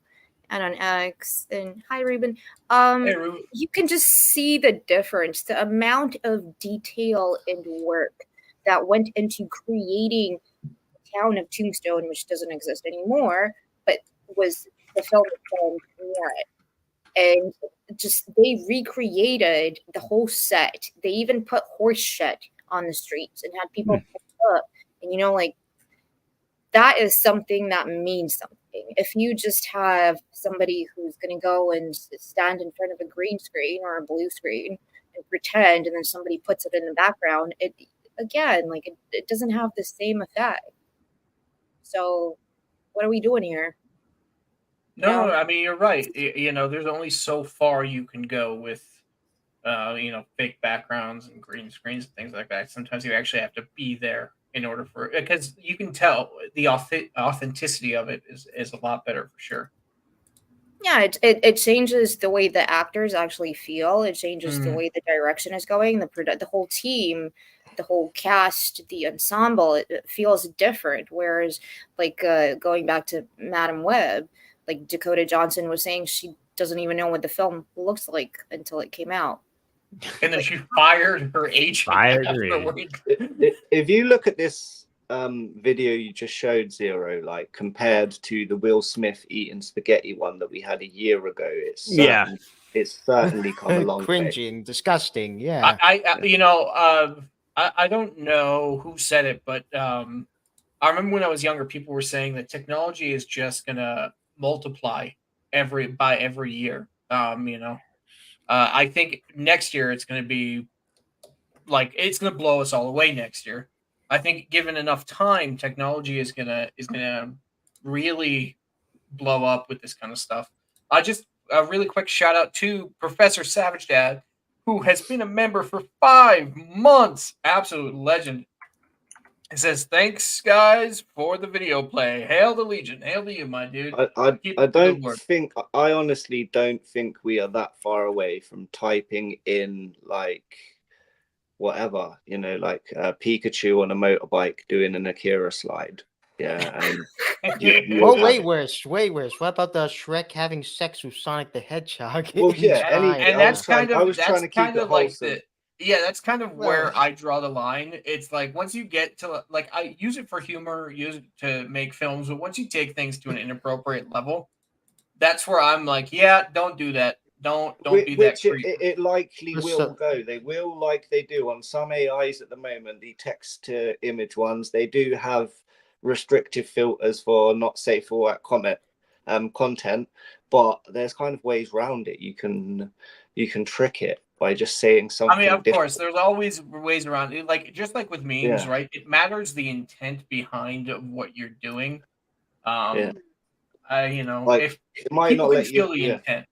and on X. And hi, Ruben. Hey, Ruben. You can just see the difference, the amount of detail and work that went into creating the town of Tombstone, which doesn't exist anymore, but was the film filmed near it. And just they recreated the whole set. They even put horse shit on the streets and had people pick up. And like that is something that means something. If you just have somebody who's going to go and stand in front of a green screen or a blue screen and pretend, and then somebody puts it in the background, it doesn't have the same effect. So what are we doing here? No, I mean, you're right. There's only so far you can go with, fake backgrounds and green screens and things like that. Sometimes you actually have to be there in order because you can tell the authenticity of it is a lot better for sure. Yeah, it changes the way the actors actually feel. It changes the way the direction is going. The whole team, the whole cast, the ensemble, it feels different. Whereas, going back to Madam Web, like Dakota Johnson was saying, she doesn't even know what the film looks like until it came out. And then she fired her agent. If you look at this video you just showed, Zero, like compared to the Will Smith eating spaghetti one that we had a year ago, it's certainly come a long way. Cringing, disgusting. Yeah. I don't know who said it, but I remember when I was younger, people were saying that technology is just gonna multiply every year. I think next year it's going to be it's going to blow us all away next year. I think given enough time, technology is gonna really blow up with this kind of stuff. Just a really quick shout out to Professor Savage Dad, who has been a member for 5 months. Absolute legend. It says, "Thanks, guys, for the video play. Hail the Legion. Hail to you, my dude." I honestly don't think we are that far away from typing in whatever, Pikachu on a motorbike doing an Akira slide. Yeah. Way worse. What about the Shrek having sex with Sonic the Hedgehog? Well, yeah, and that's kind of wholesome. That's kind of where I draw the line. It's like once you get to I use it for humor, use it to make films, but once you take things to an inappropriate level, that's where I'm like, yeah, don't do that. Don't be that creep. It likely will go. They will, like they do on some AIs at the moment, the text to image ones, they do have restrictive filters for not safe for content, but there's kind of ways around it. You can trick it by just saying something. I mean, of course, there's always ways around it. Just like with memes, right? It matters the intent behind what you're doing. If it might people not can let steal you. the intent.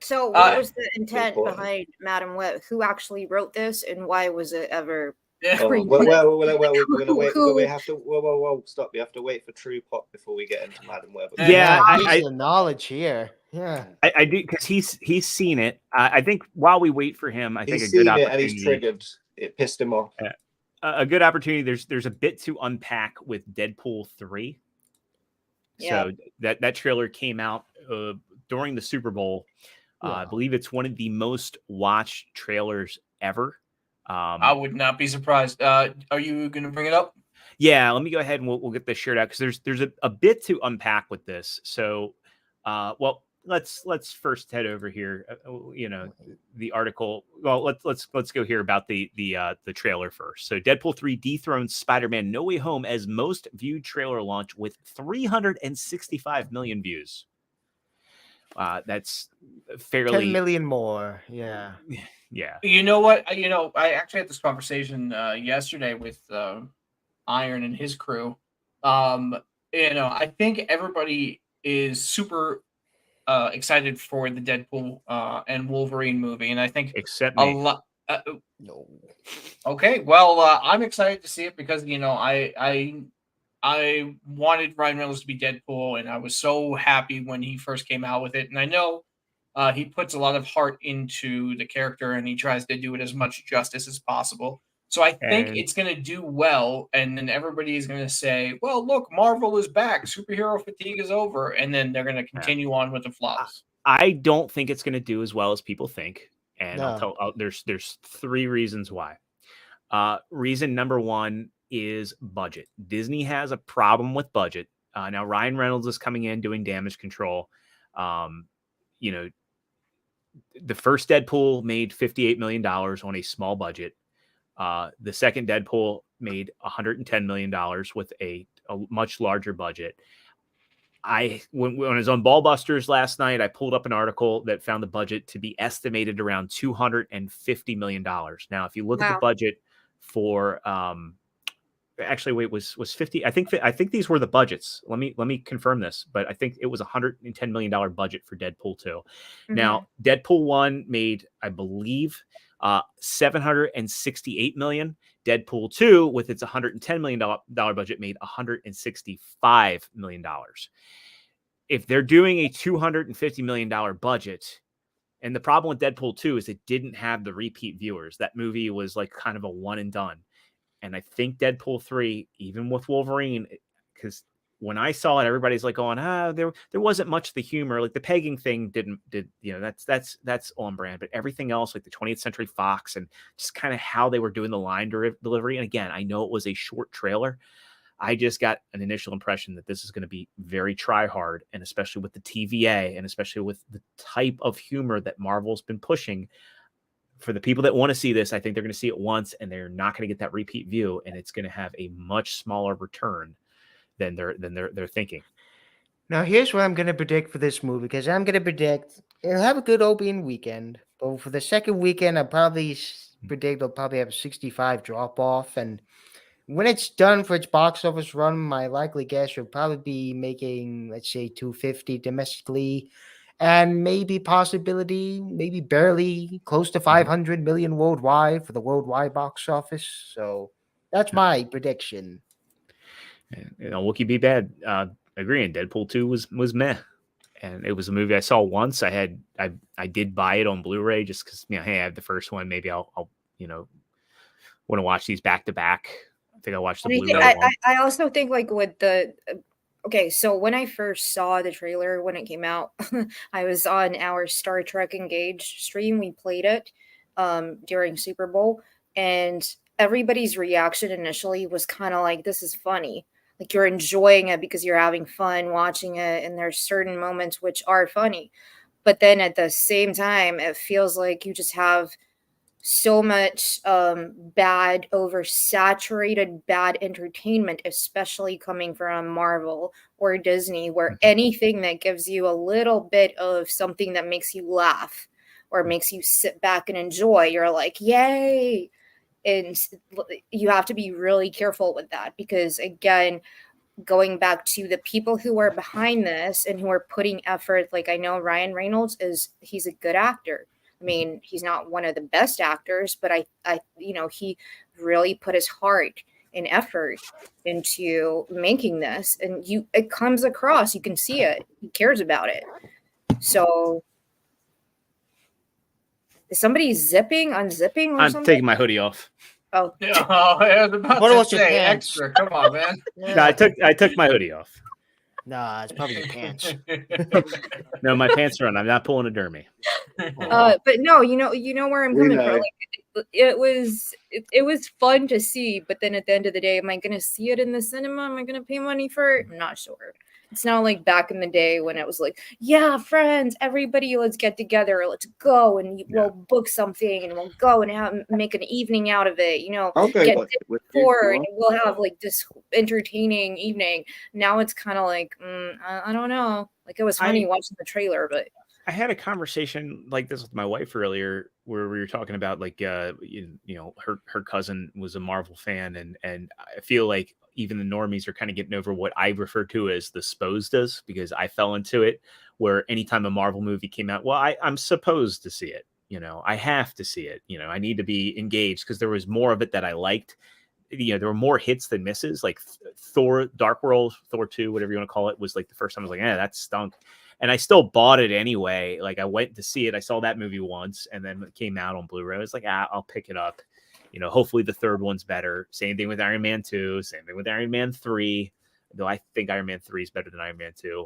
So, what was the intent behind Madam Web? Who actually wrote this, and why was it ever? We have to stop. We have to wait for TruePop before we get into Madam Web. Yeah, I the knowledge here. Yeah, I do, because he's seen it. I think while we wait for him, I think he's a good seen it opportunity. And he's triggered. It pissed him off. A good opportunity. There's a bit to unpack with Deadpool 3. So that trailer came out during the Super Bowl. I believe it's one of the most watched trailers ever. I would not be surprised. Are you going to bring it up? Yeah, let me go ahead and we'll get this shared out, because there's a bit to unpack with this. So, let's first head over here. The article. Well, let's go here about the trailer first. So, Deadpool 3 dethrones Spider-Man No Way Home as most viewed trailer launch with 365 million views. That's fairly 10 million more. Yeah. Yeah. You know what? I actually had this conversation yesterday with Iron and his crew. I think everybody is super excited for the Deadpool and Wolverine movie, and I think except me. a lot. No. Okay, well, I'm excited to see it because I I wanted Ryan Reynolds to be Deadpool, and I was so happy when he first came out with it. And I know he puts a lot of heart into the character, and he tries to do it as much justice as possible. So I think And- it's going to do well, and then everybody is going to say, "Well, look, Marvel is back. Superhero fatigue is over," and then they're going to continue on with the flops. I don't think it's going to do as well as people think, and No. there's 3 reasons why. Reason number 1 is budget. Disney has a problem with budget. Now Ryan Reynolds is coming in doing damage control. You know, the first Deadpool made $58 million on a small budget. The second Deadpool made $110 million with a much larger budget. When I was on Ballbusters last night, I pulled up an article that found the budget to be estimated around $250 million. Now, if you look at the budget for actually, wait, was 50? I think these were the budgets. Let me confirm this, but I think it was $110 million budget for Deadpool 2. Mm-hmm. Now, Deadpool 1 made, I believe, $768 million. Deadpool 2, with its $110 million budget, made $165 million. If they're doing a $250 million budget, and the problem with Deadpool 2 is it didn't have the repeat viewers. That movie was like kind of a one and done. And I think Deadpool 3, even with Wolverine, because when I saw it, everybody's like going, there wasn't much of the humor. Like the pegging thing that's on brand, but everything else, like the 20th Century Fox and just kind of how they were doing the line delivery. And again, I know it was a short trailer. I just got an initial impression that this is going to be very try hard, and especially with the TVA and especially with the type of humor that Marvel's been pushing. For the people that want to see this, I think they're going to see it once and they're not going to get that repeat view, and it's going to have a much smaller return than they're thinking. Now, here's what I'm going to predict for this movie, because I'm going to predict it'll have a good opening weekend, but for the second weekend, I probably predict it'll probably have a 65 drop off, and when it's done for its box office run, my likely guess will probably be making, let's say, 250 domestically, and maybe barely close to 500 million worldwide for the worldwide box office. So that's my prediction. Wookie Be Bad, agreeing. Deadpool 2 was meh, and it was a movie I saw once. I did buy it on Blu-ray just because hey, I have the first one. Maybe I'll want to watch these back to back. I think I watched the Blu-ray one. I also think like with the okay, so when I first saw the trailer when it came out, I was on our Star Trek Engage stream. We played it during Super Bowl, and everybody's reaction initially was kind of like, this is funny. Like you're enjoying it because you're having fun watching it, and there's certain moments which are funny. But then at the same time, it feels like you just have so much bad, oversaturated bad entertainment, especially coming from Marvel or Disney, where anything that gives you a little bit of something that makes you laugh or makes you sit back and enjoy, you're like, yay. And you have to be really careful with that, because again, going back to the people who are behind this and who are putting effort, like I know Ryan Reynolds he's a good actor. I mean, he's not one of the best actors, but I he really put his heart and effort into making this, and it comes across, you can see it. He cares about it. So is somebody unzipping or I'm something? taking my hoodie off. Oh, Yeah, I was about What to was your say pants? extra. Come on, man. No, I took my hoodie off. Nah, it's probably your pants. No, my pants are on. I'm not pulling a dermy. But no, you know where I'm We coming know. from. Like, it was fun to see, but then at the end of the day, am I going to see it in the cinema? Am I going to pay money for it? I'm not sure. It's not like back in the day when it was like, yeah, friends, everybody, let's get together, let's go, and we'll book something, and we'll go and make an evening out of it. I'll go Get watch it with you if you forward, want. and we'll have like this entertaining evening. Now it's kind of like, I don't know. Like it was funny watching the trailer, but I had a conversation like this with my wife earlier, where we were talking about like her cousin was a Marvel fan, and I feel like even the normies are kind of getting over what I refer to as the spostas, because I fell into it, where anytime a Marvel movie came out, well, I'm supposed to see it. I have to see it. I need to be engaged because there was more of it that I liked. there were more hits than misses. Like Thor, Dark World, Thor 2, whatever you want to call it, was like the first time I was like, that stunk. And I still bought it anyway. Like I went to see it. I saw that movie once, and then it came out on Blu-ray. I was like, I'll pick it up. Hopefully the third one's better. Same thing with Iron Man 2. Same thing with Iron Man 3. Though I think Iron Man 3 is better than Iron Man 2.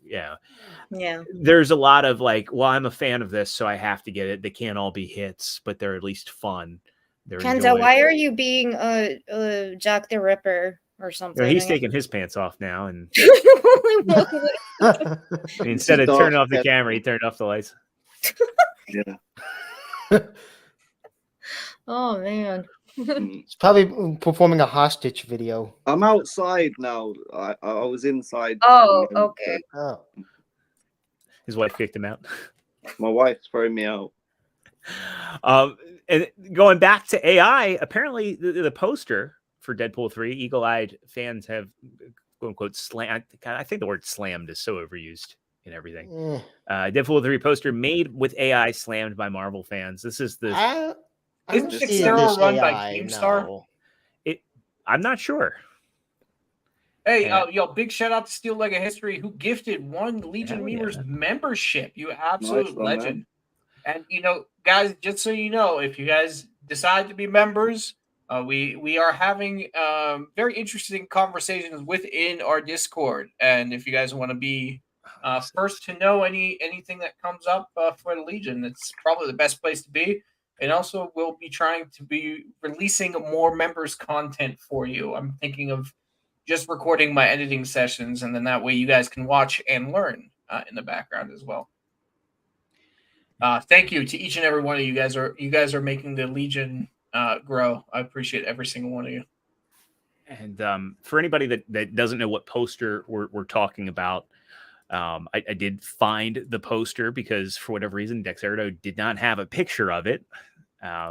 Yeah. There's a lot of like, well, I'm a fan of this, so I have to get it. They can't all be hits, but they're at least fun. Kenta, why are you being Jack the Ripper or something? He's taking his pants off now, and instead of turning off the camera, he turned off the lights. Yeah. Oh man. It's probably performing a hostage video. I'm outside now. I was inside. Oh, okay. Oh. His wife kicked him out. My wife's throwing me out. And going back to AI, apparently the poster for Deadpool 3, eagle-eyed fans have, quote unquote, slammed. I think the word slammed is so overused in everything. Deadpool 3 poster made with AI slammed by Marvel fans. This is the. Isn't Kickstarter run by Keemstar? No. I'm not sure. Hey, big shout out to Steel Leg of History, who gifted one Legion Memers membership. You absolute legend. And guys, just so you know, if you guys decide to be members, we are having very interesting conversations within our Discord. And if you guys want to be first to know anything that comes up for the Legion, it's probably the best place to be. And also, we'll be trying to be releasing more members content for you. I'm thinking of just recording my editing sessions, and then that way you guys can watch and learn in the background as well. Thank you to each and every one of you guys. You guys are making the Legion grow. I appreciate every single one of you. And for anybody that doesn't know what poster we're talking about, I did find the poster because for whatever reason, Dexerto did not have a picture of it.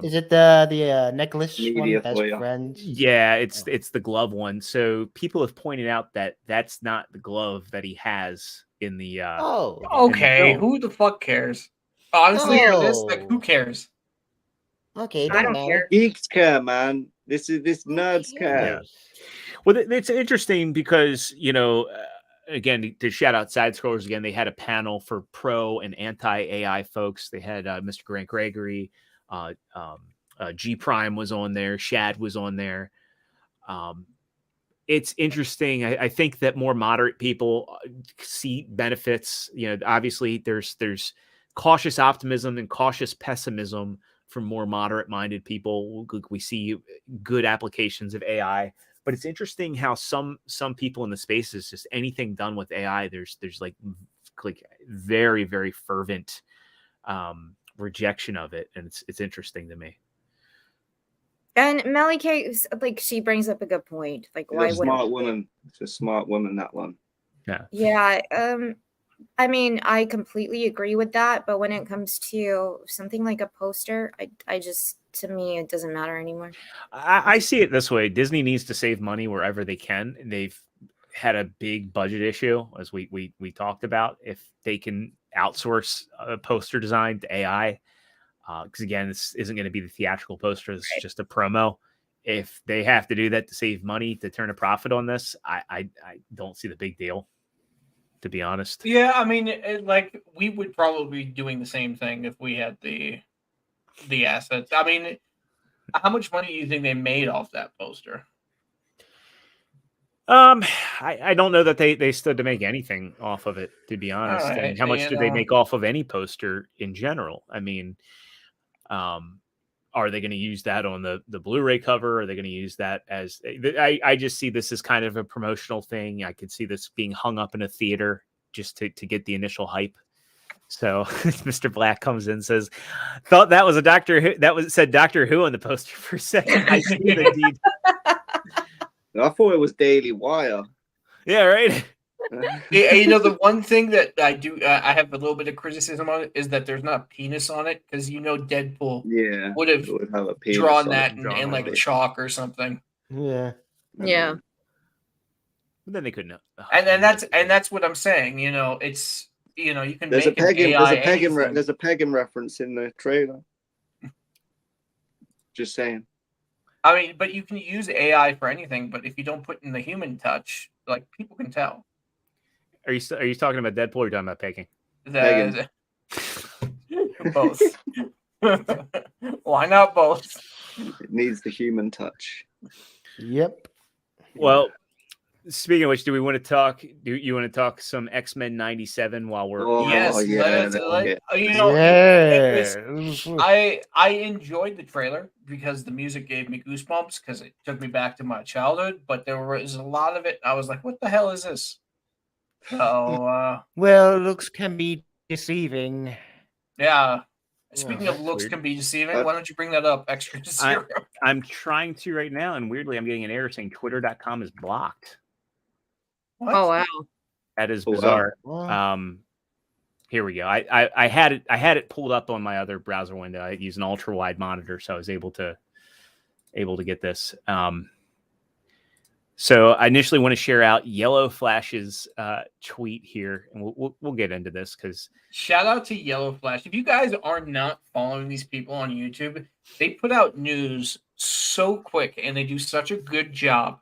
Is it the necklace one? Best friends? Yeah, it's the glove one. So people have pointed out that that's not the glove that he has in the. Okay. Who the fuck cares? Honestly, for this, like, who cares? Okay, I don't care. Geeks care, man. This nerds care. Yeah. Well, it's interesting because again, to shout out Side Scrollers again, they had a panel for pro and anti AI folks. They had Mr. Grant Gregory. G Prime was on there. Shad was on there. It's interesting. I think that more moderate people see benefits. Obviously there's cautious optimism and cautious pessimism from more moderate minded people. We see good applications of AI, but it's interesting how some people in the space is just anything done with AI. There's like very, very fervent, rejection of it, and it's interesting to me. And Malike, like, she brings up a good point. Like, why would smart woman? It's a smart woman, that one. Yeah. I mean, I completely agree with that, but when it comes to something like a poster, I just, to me, it doesn't matter anymore. I see it this way: Disney needs to save money wherever they can, and they've had a big budget issue, as we talked about. If they can outsource a poster design to AI, because again, this isn't going to be the theatrical poster. This is just a promo. If they have to do that to save money to turn a profit on this, I don't see the big deal, to be honest. Yeah, I mean, we would probably be doing the same thing if we had the assets. I mean, how much money do you think they made off that poster? I don't know that they stood to make anything off of it, to be honest. Right, I mean, how much did they make off of any poster in general? I mean, are they going to use that on the Blu-ray cover? Are they going to use that as? I just see this as kind of a promotional thing. I could see this being hung up in a theater just to get the initial hype. So Mr. Black comes in and says, "Thought that was a Doctor Who. Said Doctor Who on the poster for a second. I see the deed." I thought it was Daily Wire. Yeah, right. The one thing that I do, I have a little bit of criticism on it, is that there's not a penis on it, because Deadpool would have a drawn that in like a chalk or something. Yeah. Yeah. But then they couldn't. And that's what I'm saying. It's you can There's a make AI there's a pagan reference in the trailer. Just saying. I mean, but you can use AI for anything, but if you don't put in the human touch, like people can tell. Are you talking about Deadpool or are you talking about pegging? Both. Why not both? It needs the human touch. Yep. Well, speaking of which, do we want to talk? Do you want to talk some X-Men '97 while we're? Yes, yeah, you know, Yeah. I enjoyed the trailer because the music gave me goosebumps because it took me back to my childhood. But there was a lot of it. I was like, "What the hell is this?" So, Well, looks can be deceiving. yeah. Yeah, Speaking of that's looks weird. can be deceiving. Why don't you bring that up? Extra zero. I'm trying to right now, and weirdly, I'm getting an error saying Twitter.com is blocked. What? Oh wow. That is Oh, wow. bizarre. Wow. Here we go. I had it pulled up on my other browser window. I use an ultra wide monitor, so I was able to get this. So I initially want to share out Yellow Flash's tweet here, and we'll get into this because Shout out to Yellow Flash. If you guys are not following these people on YouTube, they put out news so quick and they do such a good job.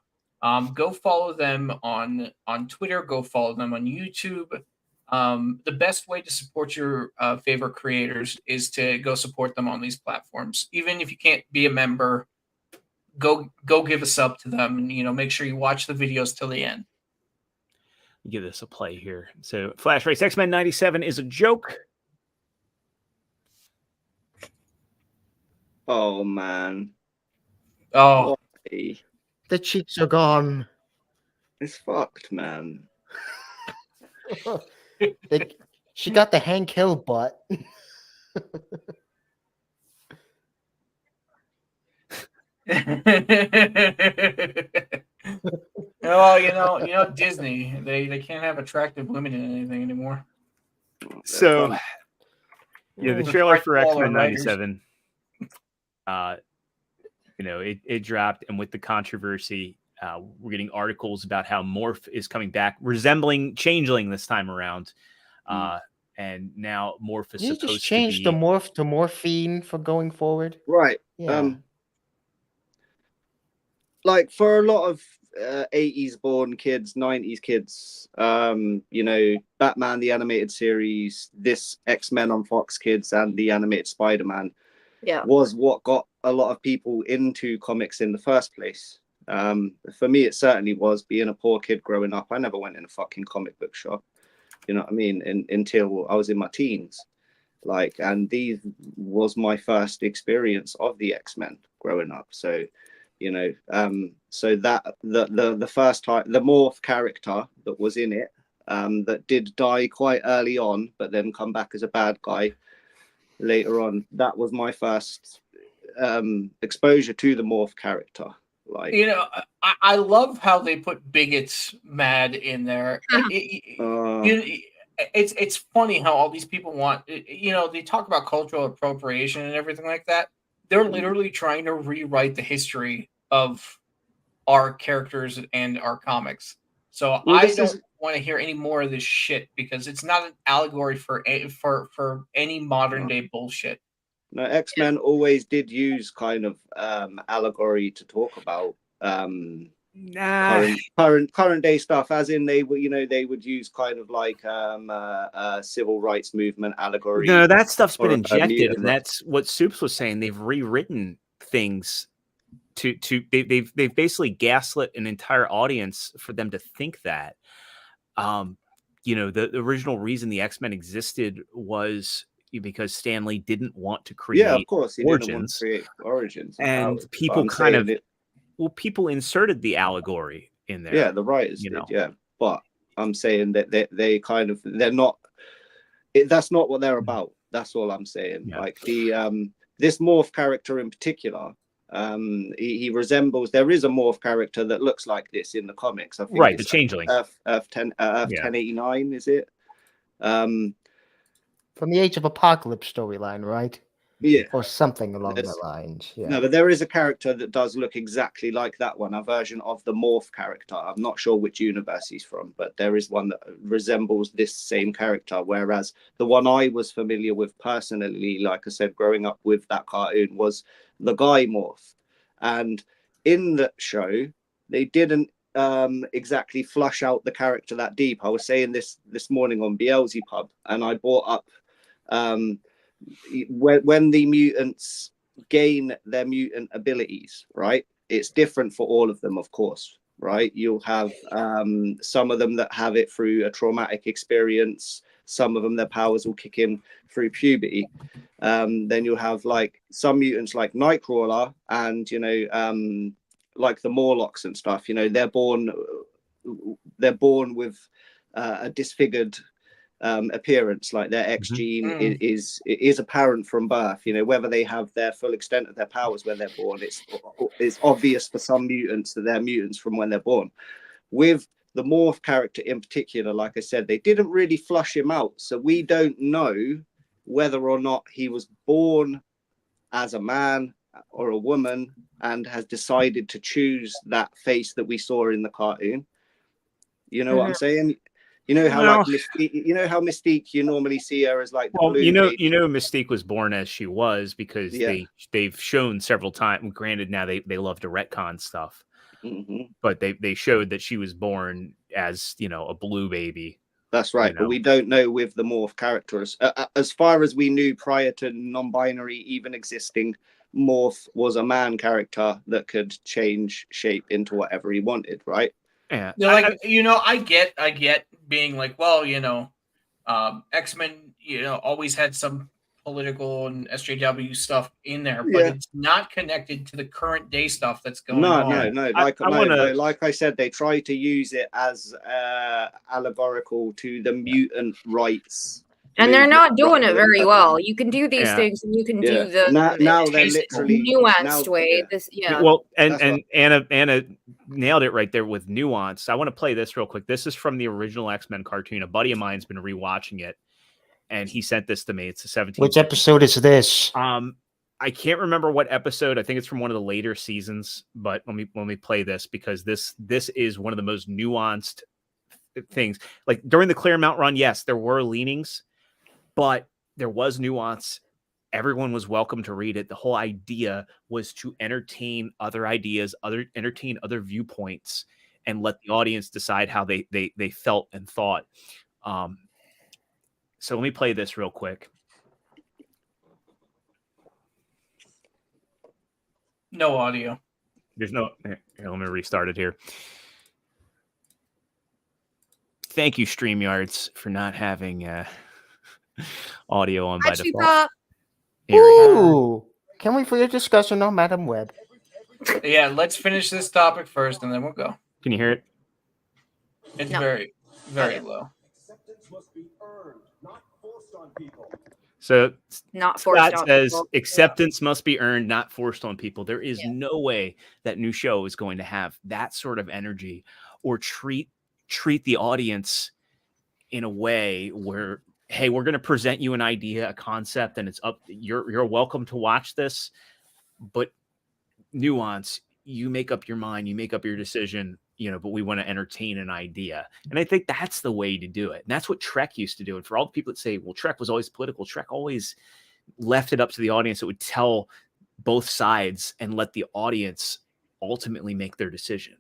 Go follow them on Twitter. Go follow them on YouTube. The best way to support your favorite creators is to go support them on these platforms. Even if you can't be a member, go give a sub to them, and make sure you watch the videos till the end. give this a play here. So Flash Race X-Men '97 is a joke. Oh man. Oh. Why? The cheeks are gone. It's fucked, man. She got the Hank Hill butt. Well, Disney, they can't have attractive women in anything anymore. So, the trailer for All our X-Men writers. '97, it dropped, and with the controversy, we're getting articles about how Morph is coming back, resembling Changeling this time around, and now Morph is You supposed just change to the be. morph to morphine for going forward. Right. Yeah. Like for a lot of 80s born kids, 90s kids, Batman the animated series, this X-Men on Fox Kids, and the animated Spider-Man was what got a lot of people into comics in the first place. For me, it certainly was. Being a poor kid growing up, I never went in a fucking comic book shop, you know what I mean, until I was in my teens. And these was my first experience of the X-Men growing up. So so that the first time, the Morph character that was in it, that did die quite early on, but then come back as a bad guy later on, that was my first exposure to the Morph character. I love how they put bigots mad in there. It's funny how all these people want, they talk about cultural appropriation and everything like that. They're literally trying to rewrite the history of our characters and our comics. So I don't want to hear any more of this shit because it's not an allegory for any modern day bullshit. No, X-Men always did use kind of allegory to talk about current day stuff, as in they would use kind of like civil rights movement allegory. No, that stuff's been injected, and that's what Soups was saying. They've rewritten things they've basically gaslit an entire audience for them to think that. The original reason the X-Men existed was because Stan Lee didn't want to create of course, he origins. didn't want to create origins, and people people inserted the allegory in there. Yeah, the writers did. Yeah, but I'm saying that they're not. That's not what they're about. That's all I'm saying. Yeah. Like this Morph character in particular, he resembles. There is a Morph character that looks like this in the comics. I think right, the Changeling. Earth 1089, is it? From the Age of Apocalypse storyline, right? Yeah, or something along those lines. Yeah. No, but there is a character that does look exactly like that one, a version of the Morph character. I'm not sure which universe he's from, but there is one that resembles this same character. Whereas the one I was familiar with personally, like I said, growing up with that cartoon, was the Guy Morph. And in the show, they didn't exactly flush out the character that deep. I was saying this morning on Beelzebub, and I brought up when the mutants gain their mutant abilities, right? It's different for all of them, of course, right? You'll have some of them that have it through a traumatic experience. Some of them, their powers will kick in through puberty. Then you'll have like some mutants like Nightcrawler and, you know, like the Morlocks and stuff, you know, they're born with a disfigured appearance, like their X gene is apparent from birth. You know, whether they have their full extent of their powers when they're born, it's obvious for some mutants that they're mutants from when they're born. With the Morph character in particular, like I said, they didn't really flush him out, so we don't know whether or not he was born as a man or a woman and has decided to choose that face that we saw in the cartoon. You know what I'm saying? You know how like Mystique, you know how Mystique, you normally see her as like the blue you know, lady. Mystique was born as she was because they've shown several times. Granted, now they love to retcon stuff, but they showed that she was born as, you know, a blue baby. That's right, but we don't know with the Morph characters. As far as we knew prior to non-binary even existing, Morph was a man character that could change shape into whatever he wanted, right? Yeah, like I get being like, well, you know, X-Men, you know, always had some political and SJW stuff in there, but it's not connected to the current day stuff that's going on. No. Like I said, they try to use it as allegorical to the mutant rights. And they're not doing it very well. You can do these things, and you can do the now they're literally nuanced way. Well, and Anna nailed it right there with nuance. I want to play this real quick. This is from the original X-Men cartoon. A buddy of mine's been rewatching it, and he sent this to me. It's the 17th. Which episode is this? I can't remember what episode. I think it's from one of the later seasons. But let me play this because this is one of the most nuanced things. Like during the Claremont run, yes, there were leanings, but there was nuance. Everyone was welcome to read it. The whole idea was to entertain other ideas, entertain other viewpoints, and let the audience decide how they felt and thought. So let me play this real quick. No audio. There's no. Here, let me restart it here. Thank you, StreamYards, for not having audio on by default. Ooh, can we further discussion on Madam Web? Yeah, let's finish this topic first, and then we'll go. Can you hear it? It's very, very low. So not forced Scott on says people. Acceptance must be earned, not forced on people. There is no way that new show is going to have that sort of energy or treat the audience in a way where, hey, we're going to present you an idea, a concept, and it's up. You're welcome to watch this, but nuance. You make up your mind. You make up your decision. You know, but we want to entertain an idea. And I think that's the way to do it. And that's what Trek used to do. And for all the people that say, well, Trek was always political, Trek always left it up to the audience that would tell both sides and let the audience ultimately make their decision.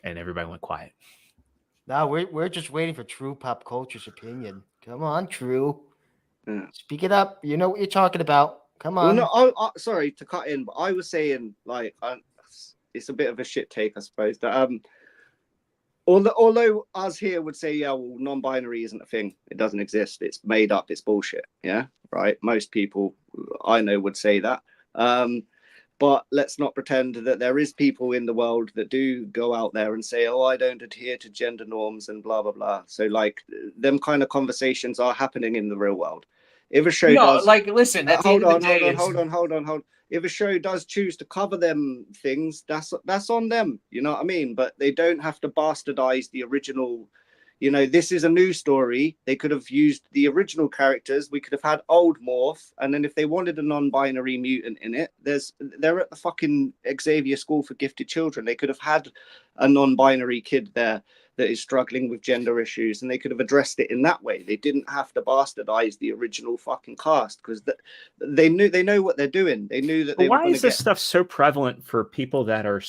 And everybody went quiet. No, we're just waiting for True Pop Culture's opinion. Come on, True. Speak it up. You know what you're talking about. Come on. Well, no, sorry to cut in, but I was saying, like, it's a bit of a shit take, I suppose. That although us here would say, yeah, well, non-binary isn't a thing. It doesn't exist. It's made up. It's bullshit. Yeah, right. Most people I know would say that. But let's not pretend that there is people in the world that do go out there and say, oh, I don't adhere to gender norms and blah, blah, blah. So, like, them kind of conversations are happening in the real world. If a show does, like, listen, hold on. If a show does choose to cover them things, that's on them. You know what I mean? But they don't have to bastardize the original, You know, this is a new story. They could have used the original characters. We could have had old Morph, and then if they wanted a non-binary mutant in it, they're at the fucking Xavier School for Gifted Children. They could have had a non-binary kid there that is struggling with gender issues, and they could have addressed it in that way. They didn't have to bastardize the original fucking cast because they know what they're doing. They knew that they were why going is to this get. stuff so prevalent for people that are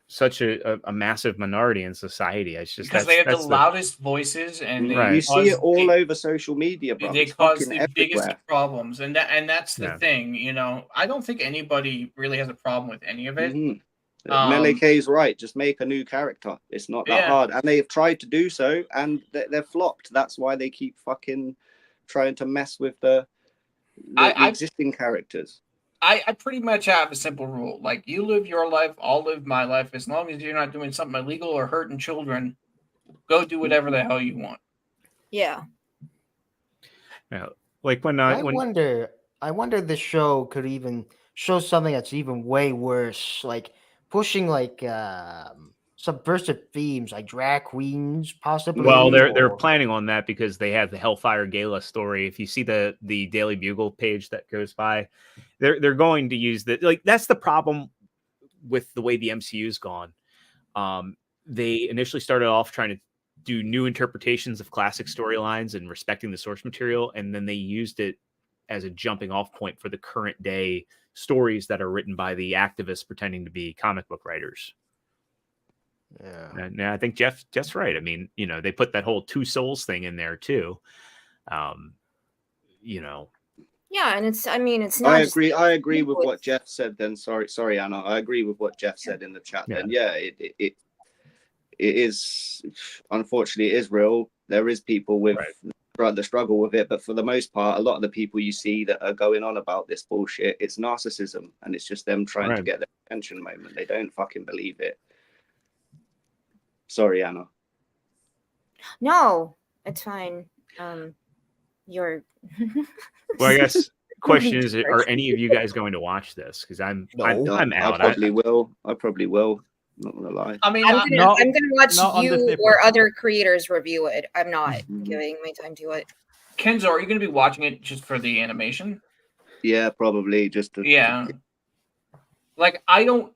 such a massive minority in society? It's just because they have the loudest voices, and they You see it all over social media, bro. They It's cause fucking the biggest everywhere. problems, and that's the thing. You know, I don't think anybody really has a problem with any of it. Melee K's right. Just make a new character. It's not that hard, and they've tried to do so, and they're flopped. That's why they keep fucking trying to mess with the existing characters. I pretty much have a simple rule. Like, you live your life, I'll live my life. As long as you're not doing something illegal or hurting children, go do whatever the hell you want. Yeah. Yeah. Like when I wonder if the show could even show something that's even way worse, like pushing like subversive themes like drag queens, possibly. Well, they're planning on that because they have the Hellfire Gala story. If you see the Daily Bugle page that goes by, they're going to use that. Like, that's the problem with the way the MCU's gone. They initially started off trying to do new interpretations of classic storylines and respecting the source material, and then they used it as a jumping off point for the current day stories that are written by the activists pretending to be comic book writers. Yeah. And I think Jeff's right. I mean, you know, they put that whole two souls thing in there too. You know. Yeah, and it's not. I agree with what Jeff said. Then sorry, Anna. I agree with what Jeff said in the chat. Then it is, unfortunately, it is real. There is people with the struggle with it, but for the most part, a lot of the people you see that are going on about this bullshit, it's narcissism, and it's just them trying to get their attention moment. They don't fucking believe it. Sorry, Anna. No, it's fine. You're. Well, I guess question is, are any of you guys going to watch this? Because I'm out. I probably will. Not gonna lie. I mean, I'm gonna watch you or Pro. other creators review it. I'm not giving my time to it. Kenzo, are you going to be watching it just for the animation? Yeah, probably just to. Yeah. Like, I don't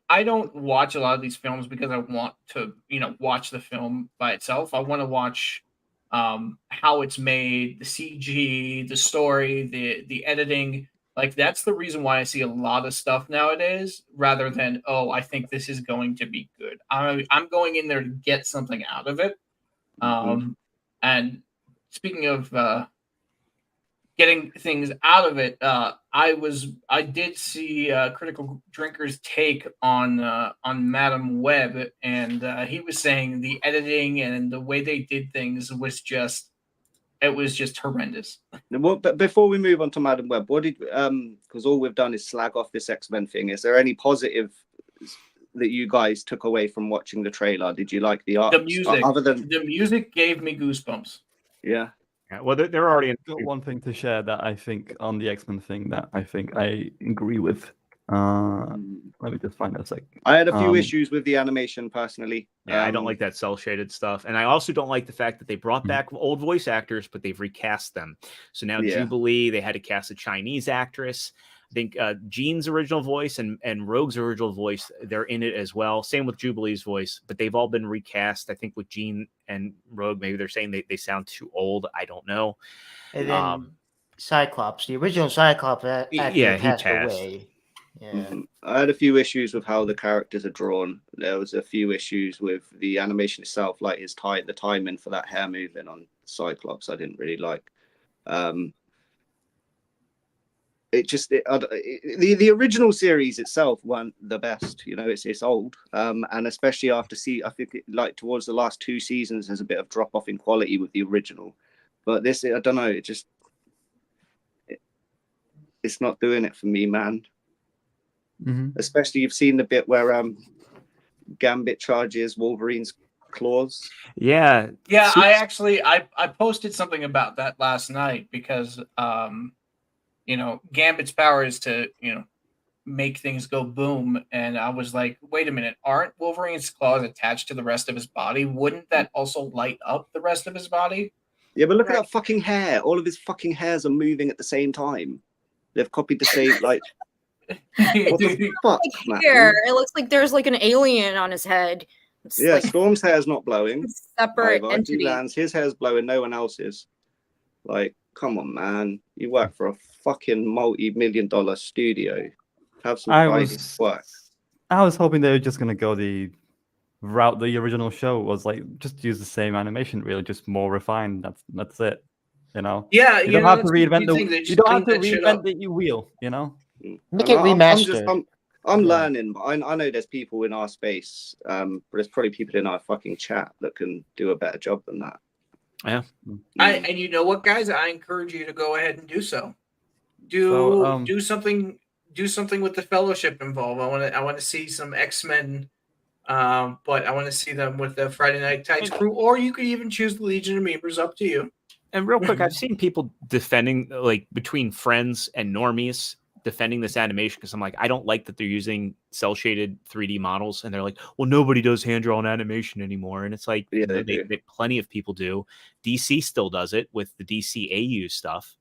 watch a lot of these films because I want to, watch the film by itself. I want to watch how it's made, the CG, the story, the editing. Like, that's the reason why I see a lot of stuff nowadays, rather than, I think this is going to be good. I'm going in there to get something out of it. And speaking of getting things out of it, I did see Critical Drinker's take on Madam Web, and he was saying the editing and the way they did things was just horrendous. Well, but before we move on to Madam Web, what did because all we've done is slag off this X-Men thing. Is there any positive that you guys took away from watching the trailer? Did you like the art? The music, other than the music, gave me goosebumps. Yeah. Well, they're already. I've got one thing to share that I think on the X-Men thing that I think I agree with. Let me just find a sec. I had a few issues with the animation personally. Yeah, I don't like that cell shaded stuff, and I also don't like the fact that they brought back old voice actors, but they've recast them. So now Jubilee, they had to cast a Chinese actress. I think Jean's original voice and Rogue's original voice, they're in it as well. Same with Jubilee's voice, but they've all been recast. I think with Jean and Rogue, maybe they're saying they sound too old. I don't know. And then Cyclops, the original Cyclops, he passed away. Yeah. I had a few issues with how the characters are drawn. There was a few issues with the animation itself, like the timing for that hair moving on Cyclops. I didn't really like. The original series itself weren't the best. It's old, and especially I think towards the last two seasons, there's a bit of drop off in quality with the original. But this, I don't know. It's not doing it for me, man. Especially you've seen the bit where Gambit charges Wolverine's claws. Yeah. I posted something about that last night because Gambit's power is to make things go boom. And I was like, wait a minute, aren't Wolverine's claws attached to the rest of his body? Wouldn't that also light up the rest of his body? Yeah, but look at that fucking hair. All of his fucking hairs are moving at the same time. They've copied the same, like, what the fuck, man? Hair. It looks like there's like an alien on his head. It's Yeah, like Storm's hair's not blowing. separate either. entity. Delan's, his hair's blowing, no one else's. Like, come on, man. You work for a fucking multi-million-dollar studio. Have some pride in work. I was hoping they were just gonna go the route the original show was, like just use the same animation, really, just more refined. That's it. You know. Yeah, you don't have to reinvent the. You don't have to reinvent the wheel. You know. Make it remastered. I'm learning, but I know there's people in our space, but there's probably people in our fucking chat that can do a better job than that. Yeah. And you know what, guys? I encourage you to go ahead and do so. Do something with the Fellowship involved. I want to see some X-Men, but I want to see them with the Friday Night Tights crew, or you could even choose the Legion of Memers. Up to you. And real quick, I've seen people defending, like, between friends and normies, defending this animation because I'm like, I don't like that they're using cell shaded 3D models, and they're like, well, nobody does hand drawn animation anymore, and it's like, yeah, they plenty of people do. DC still does it with the DC AU stuff.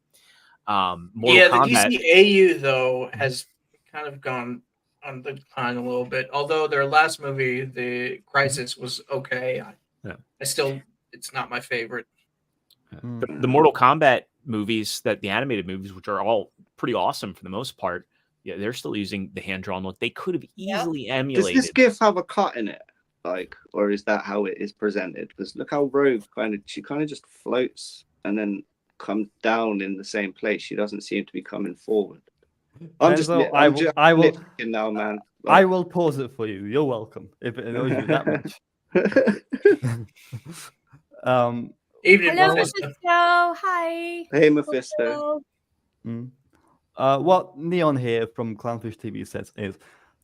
Mortal Kombat, the DC AU though has kind of gone on the decline a little bit. Although their last movie, The Crisis, was okay. I still, it's not my favorite. The Mortal Kombat movies, the animated movies, which are all pretty awesome for the most part, yeah, they're still using the hand-drawn look. They could have easily emulated. Does this GIF have a cut in it, like, or is that how it is presented? Because look how Rogue she kind of just floats and then comes down in the same place. She doesn't seem to be coming forward. I will now, man. Like, I will pause it for you. You're welcome. If it annoys you that much. Evening, hello, Mephisto. Mephisto. Hi. Hey, Mephisto. What Neon here from Clownfish TV says is,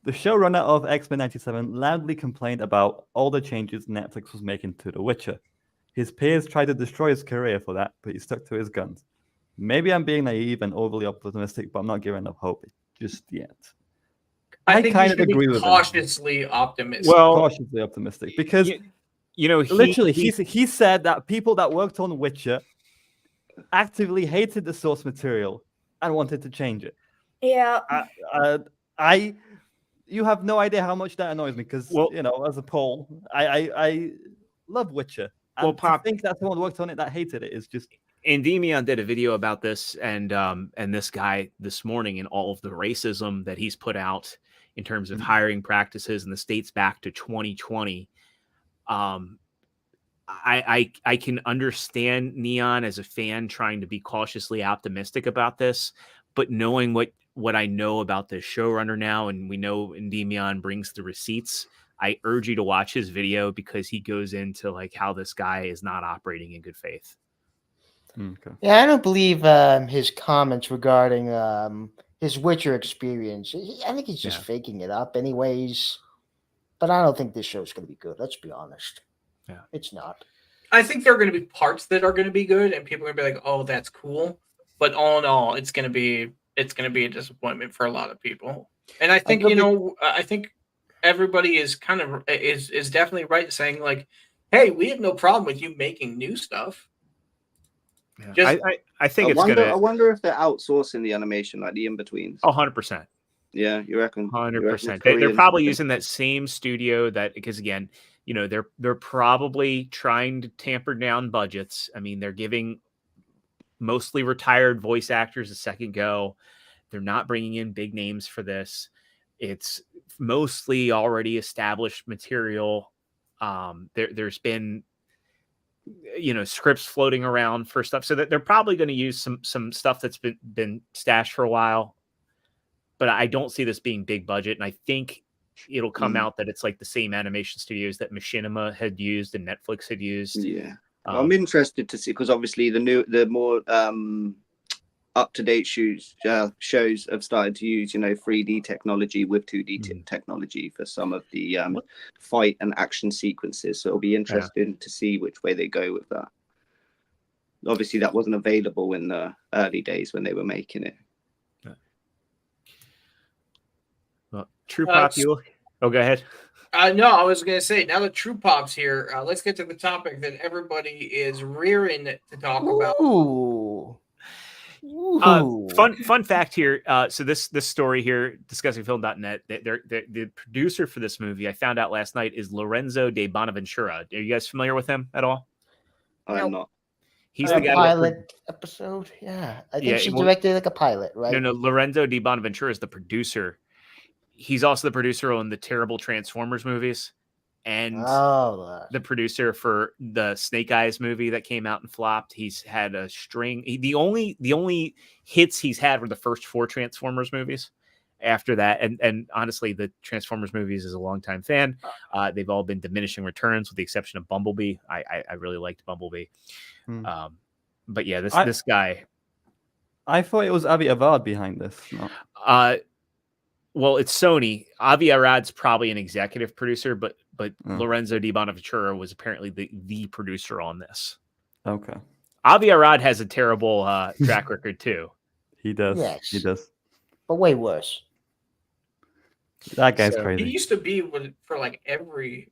the showrunner of X-Men 97 loudly complained about all the changes Netflix was making to The Witcher. His peers tried to destroy his career for that, but he stuck to his guns. Maybe I'm being naive and overly optimistic, but I'm not giving up hope just yet. I think kind of agree with him. Cautiously optimistic. Well, cautiously optimistic, because literally, he said that people that worked on Witcher actively hated the source material and wanted to change it. Yeah. You have no idea how much that annoys me, because as a Pole, I love Witcher. And I think that someone worked on it that hated it is just. Endymion did a video about this, and this guy this morning, and all of the racism that he's put out in terms of hiring practices, and this dates back to 2020. I can understand Neon as a fan trying to be cautiously optimistic about this, but knowing what I know about the showrunner now, and we know Endymion brings the receipts, I urge you to watch his video, because he goes into like how this guy is not operating in good faith. Okay. Yeah, I don't believe his comments regarding his Witcher experience. I think he's just faking it up anyways. But I don't think this show's going to be good. Let's be honest. Yeah, it's not. I think there are going to be parts that are going to be good, and people are going to be like, "Oh, that's cool." But all in all, it's going to be a disappointment for a lot of people. And I think I think everybody is kind of is definitely right saying like, "Hey, we have no problem with you making new stuff." Yeah. I think it's gonna. I wonder if they're outsourcing the animation, like the in-betweens. 100%. Yeah, you reckon? 100%. They're probably using that same studio because again, they're probably trying to tamper down budgets. I mean, they're giving mostly retired voice actors a second go. They're not bringing in big names for this. It's mostly already established material. There's been scripts floating around for stuff, so that they're probably going to use some stuff that's been stashed for a while, but I don't see this being big budget. And I think it'll come out that it's like the same animation studios that Machinima had used and Netflix had used. Yeah. I'm interested to see, because obviously the more up-to-date shows have started to use 3D technology with 2D technology for some of the fight and action sequences, so it'll be interesting to see which way they go with that. Obviously that wasn't available in the early days when they were making it. Well, TruePop, you. Oh, go ahead. No, I was going to say, now that TruePop's here, let's get to the topic that everybody is rearing to talk about. Ooh. Fun fact here. So this story here, discussingfilm.net, the producer for this movie, I found out last night, is Lorenzo de Bonaventura. Are you guys familiar with him at all? I'm not. He's the guy pilot episode. Yeah, I think she directed like a pilot, right? No. Lorenzo de Bonaventura is the producer. He's also the producer on the terrible Transformers movies, and the producer for the Snake Eyes movie that came out and flopped. He's had a string. The only hits he's had were the first 4 Transformers movies. After that, and honestly, the Transformers movies is a longtime fan. They've all been diminishing returns, with the exception of Bumblebee. I really liked Bumblebee. But yeah, this guy. I thought it was Avi Avad behind this. No. Well, it's Sony. Avi Arad's probably an executive producer, but Lorenzo di Bonaventura was apparently the producer on this. Okay. Avi Arad has a terrible track record too. He does. Yes. He does. But way worse. That guy's crazy. He used to be for like every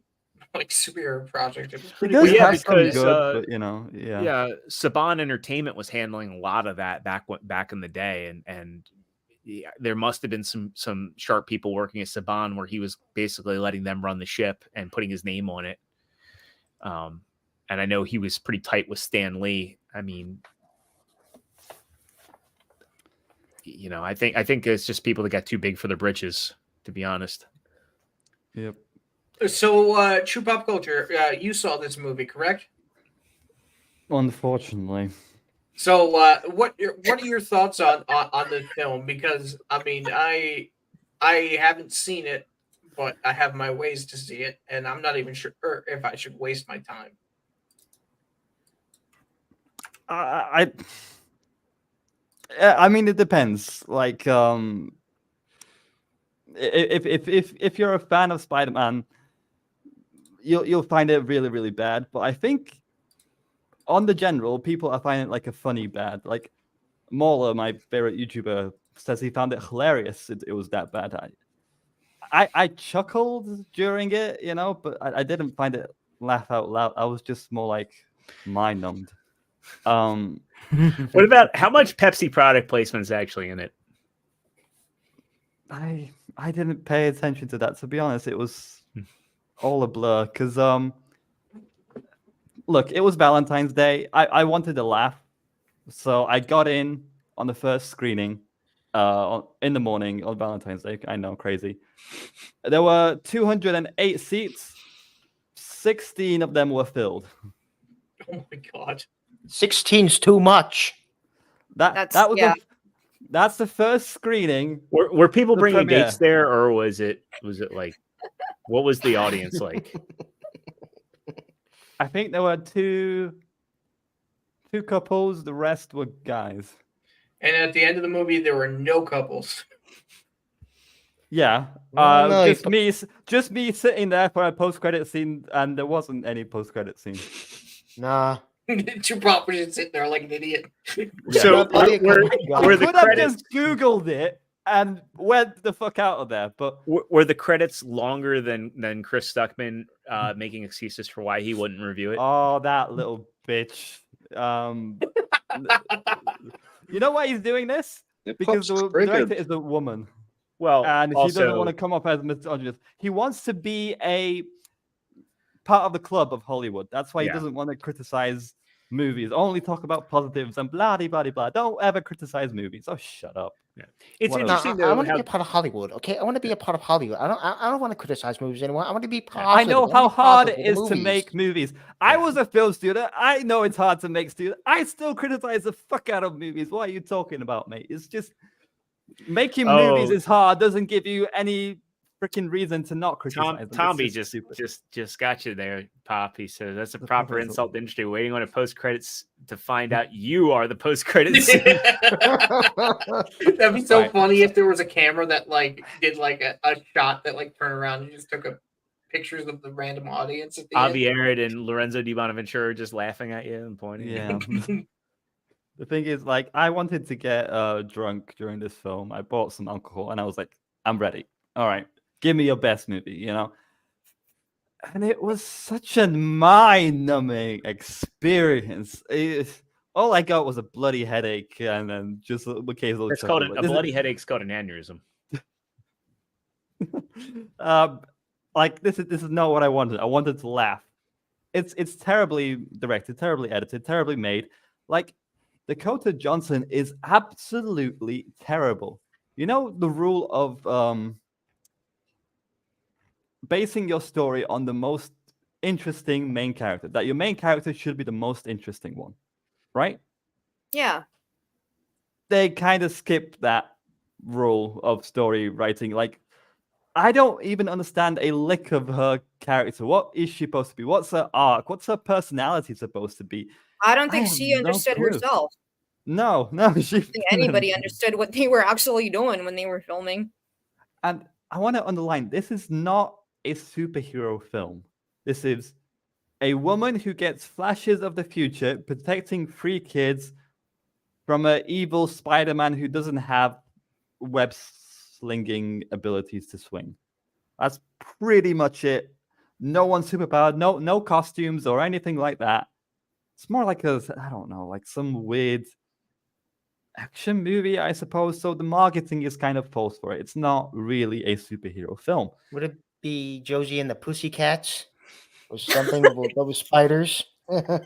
superhero project. It was He pretty does good. have some good, but yeah. Saban Entertainment was handling a lot of that back in the day, and yeah, there must have been some sharp people working at Saban where he was basically letting them run the ship and putting his name on it. And I know he was pretty tight with Stan Lee. I mean, I think it's just people that got too big for their britches, to be honest. Yep. So, True Pop Culture, you saw this movie, correct? Unfortunately. So, what are your thoughts on the film? Because I mean, I haven't seen it, but I have my ways to see it, and I'm not even sure if I should waste my time. I mean, it depends. Like, if you're a fan of Spider-Man, you'll find it really, really bad. But I think, on the general, people are finding it like a funny bad. Like, Mauler, my favorite YouTuber, says he found it hilarious. It was that bad. I chuckled during it, but I didn't find it laugh out loud. I was just more like mind numbed. What about how much Pepsi product placement is actually in it? I didn't pay attention to that, to be honest. It was all a blur because look, it was Valentine's Day. I wanted to laugh, so I got in on the first screening in the morning on Valentine's Day. I know, crazy. There were 208 seats. 16 of them were filled. Oh my god. 16's too much. That's the first screening. Were people bringing premiere. dates there, or was it like, what was the audience like? I think there were two couples. The rest were guys. And at the end of the movie, there were no couples. Yeah, just me sitting there for a post-credit scene, and there wasn't any post-credit scene. Nah. Two properties sitting there like an idiot. So were the could have credits just Googled it and went the fuck out of there. But were the credits longer than Chris Stuckman making excuses for why he wouldn't review it? Oh, that little bitch. You know why he's doing this? Because the director is a woman. Well, and he also, doesn't want to come off as misogynist. He wants to be a part of the club of Hollywood. That's why he doesn't want to criticize movies. Only talk about positives and blah blah blah. Don't ever criticize movies. Oh, shut up. Yeah. It's interesting though. I want to be a part of Hollywood. Okay, I want to be a part of Hollywood. I don't want to criticize movies anymore. I want to be positive. I know how hard it is to make movies. I was a film student. I know it's hard to make students. I still criticize the fuck out of movies. What are you talking about, mate? It's just making movies is hard. Doesn't give you any freaking reason to not criticize. Tommy just got you there, Pop. He says that's a proper insult to the industry. Waiting on a post credits to find out you are the post credits. That'd be so funny if there was a camera that like did like a shot that like turned around and just took pictures of the random audience. At the Avi Arad and Lorenzo di Bonaventura just laughing at you and pointing. Yeah. The thing is, like, I wanted to get drunk during this film. I bought some alcohol and I was like, I'm ready. all right, give me your best movie, you know? And it was such a mind-numbing experience. All I got was a bloody headache and then just occasional It's called chuckle. a bloody headache's called an aneurysm. Like this is not what I wanted. I wanted to laugh. It's terribly directed, terribly edited, terribly made. Like Dakota Johnson is absolutely terrible. You know the rule of basing your story on the most interesting main character. That your main character should be the most interesting one, right? Yeah. They kind of skip that rule of story writing. Like, I don't even understand a lick of her character. What is she supposed to be? What's her arc? What's her personality supposed to be? I don't think have she no understood clue. herself. No, she I don't think anybody understood what they were actually doing when they were filming. And I want to underline, this is not a superhero film. This is a woman who gets flashes of the future protecting 3 kids from an evil Spider-Man who doesn't have web slinging abilities to swing. That's pretty much it. No one's superpowered, no costumes or anything like that. It's more like I don't know, like some weird action movie, I suppose. So the marketing is kind of false for it. It's not really a superhero film. Would it be Josie and the Pussycats or something with those spiders? Yeah,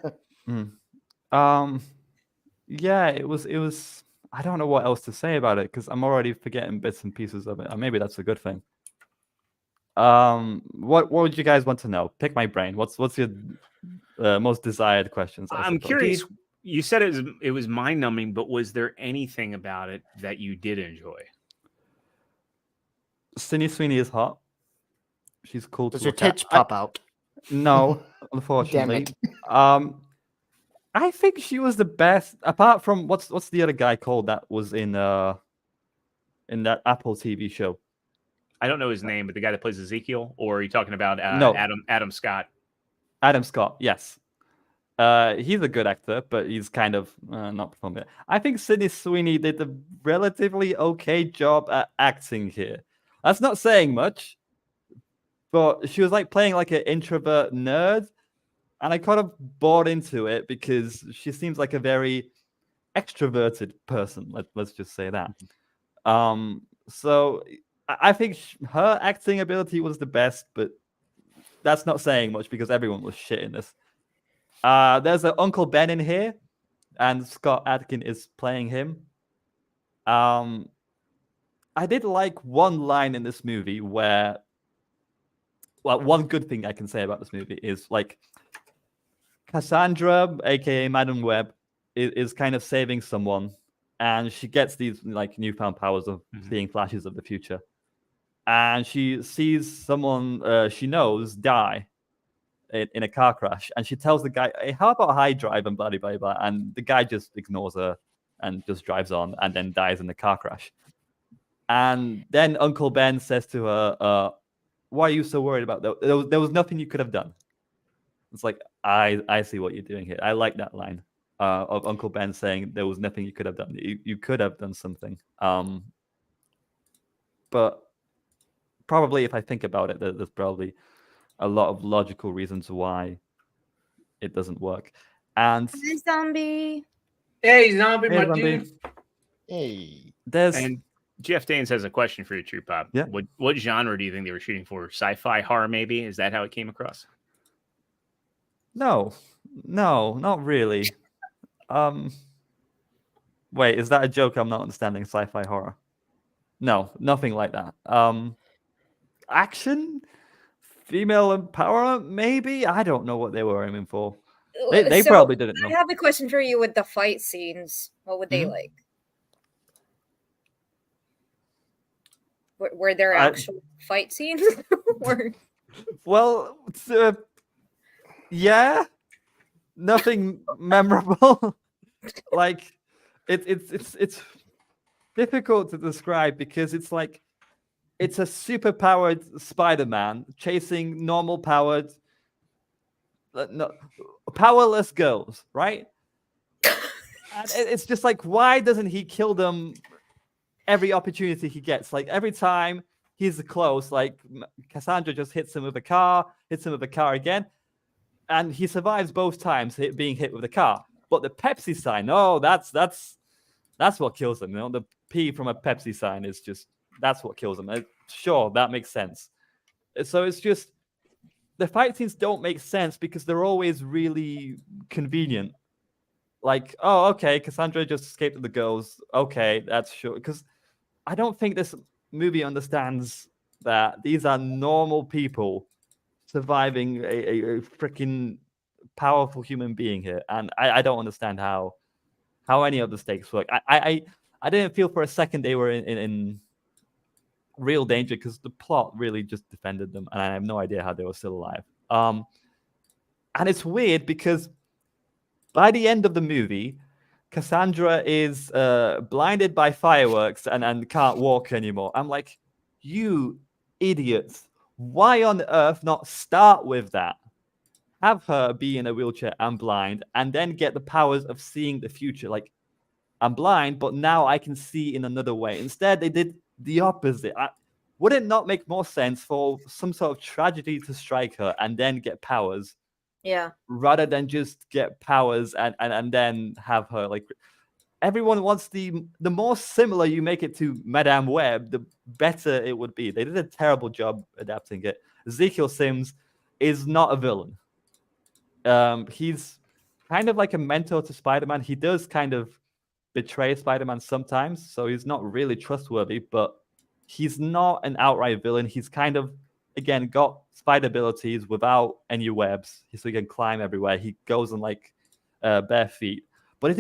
it was. I don't know what else to say about it because I'm already forgetting bits and pieces of it. Maybe that's a good thing. What would you guys want to know? Pick my brain. What's your most desired questions? I'm curious. You said it was mind numbing, but was there anything about it that you did enjoy? Sydney Sweeney is hot. She's cool. Does to her look at. tits pop out? No, unfortunately. Damn it. I think she was the best. Apart from what's the other guy called that was in that Apple TV show? I don't know his name, but the guy that plays Ezekiel, or are you talking about No. Adam Scott? Adam Scott, yes. He's a good actor, but he's kind of not performing. I think Sydney Sweeney did a relatively okay job at acting here. That's not saying much, but she was like playing like an introvert nerd, and I kind of bought into it because she seems like a very extroverted person. Let's just say that. So I think her acting ability was the best, but that's not saying much because everyone was shit in this. There's an Uncle Ben in here, and Scott Adkin is playing him. I did like one line in this movie where, well, one good thing I can say about this movie is like Cassandra, aka Madam Web, is kind of saving someone, and she gets these like newfound powers of seeing flashes of the future, and she sees someone she knows die in a car crash, and she tells the guy, "Hey, how about high drive and blah blah blah," and the guy just ignores her and just drives on, and then dies in the car crash. And then Uncle Ben says to her, "Why are you so worried about that? There was nothing you could have done." It's like, I see what you're doing here. I like that line of Uncle Ben saying there was nothing you could have done. You could have done something. But probably if I think about it, there's probably a lot of logical reasons why it doesn't work. And Hi, zombie. Hey, zombie, Hey, my zombie. dude. Hey. And Jeff Danes has a question for you, TruePop. Yeah. What genre do you think they were shooting for? Sci-fi, horror, maybe? Is that how it came across? No, not really. Wait, is that a joke? I'm not understanding. Sci-fi horror? No, nothing like that. Action, female empowerment, maybe. I don't know what they were aiming for. They So, probably didn't know. I have a question for you with the fight scenes. What would they like? Were there actual fight scenes? Or... Well, yeah, nothing memorable. Like it's difficult to describe because it's like it's a super powered Spider-Man chasing normal powered, powerless girls, right? And it's just like, why doesn't he kill them every opportunity he gets? Like every time he's close. Like Cassandra just hits him with a car, again, and he survives both times being hit with a car. But the Pepsi sign, oh, that's what kills him. You know, the P from a Pepsi sign is that's what kills him. Sure, that makes sense. So it's just the fight scenes don't make sense because they're always really convenient. Like, oh, okay, Cassandra just escaped with the girls. Okay, that's sure. Because I don't think this movie understands that these are normal people surviving a freaking powerful human being here, and I don't understand how any of the stakes work. I didn't feel for a second they were in real danger because the plot really just defended them, and I have no idea how they were still alive. And it's weird because by the end of the movie, Cassandra is blinded by fireworks and can't walk anymore. I'm like, you idiots! Why on earth not start with that? Have her be in a wheelchair and blind, and then get the powers of seeing the future. Like, I'm blind, but now I can see in another way. Instead, they did the opposite. Would it not make more sense for some sort of tragedy to strike her and then get powers? Yeah. Rather than just get powers and then have her like. Everyone wants the more similar you make it to Madame Web, the better it would be. They did a terrible job adapting it. Ezekiel Sims is not a villain. He's kind of like a mentor to Spider-Man. He does kind of betray Spider-Man sometimes, so he's not really trustworthy, but he's not an outright villain. He's kind of, again, got spider abilities without any webs, so he can climb everywhere. He goes on like bare feet. But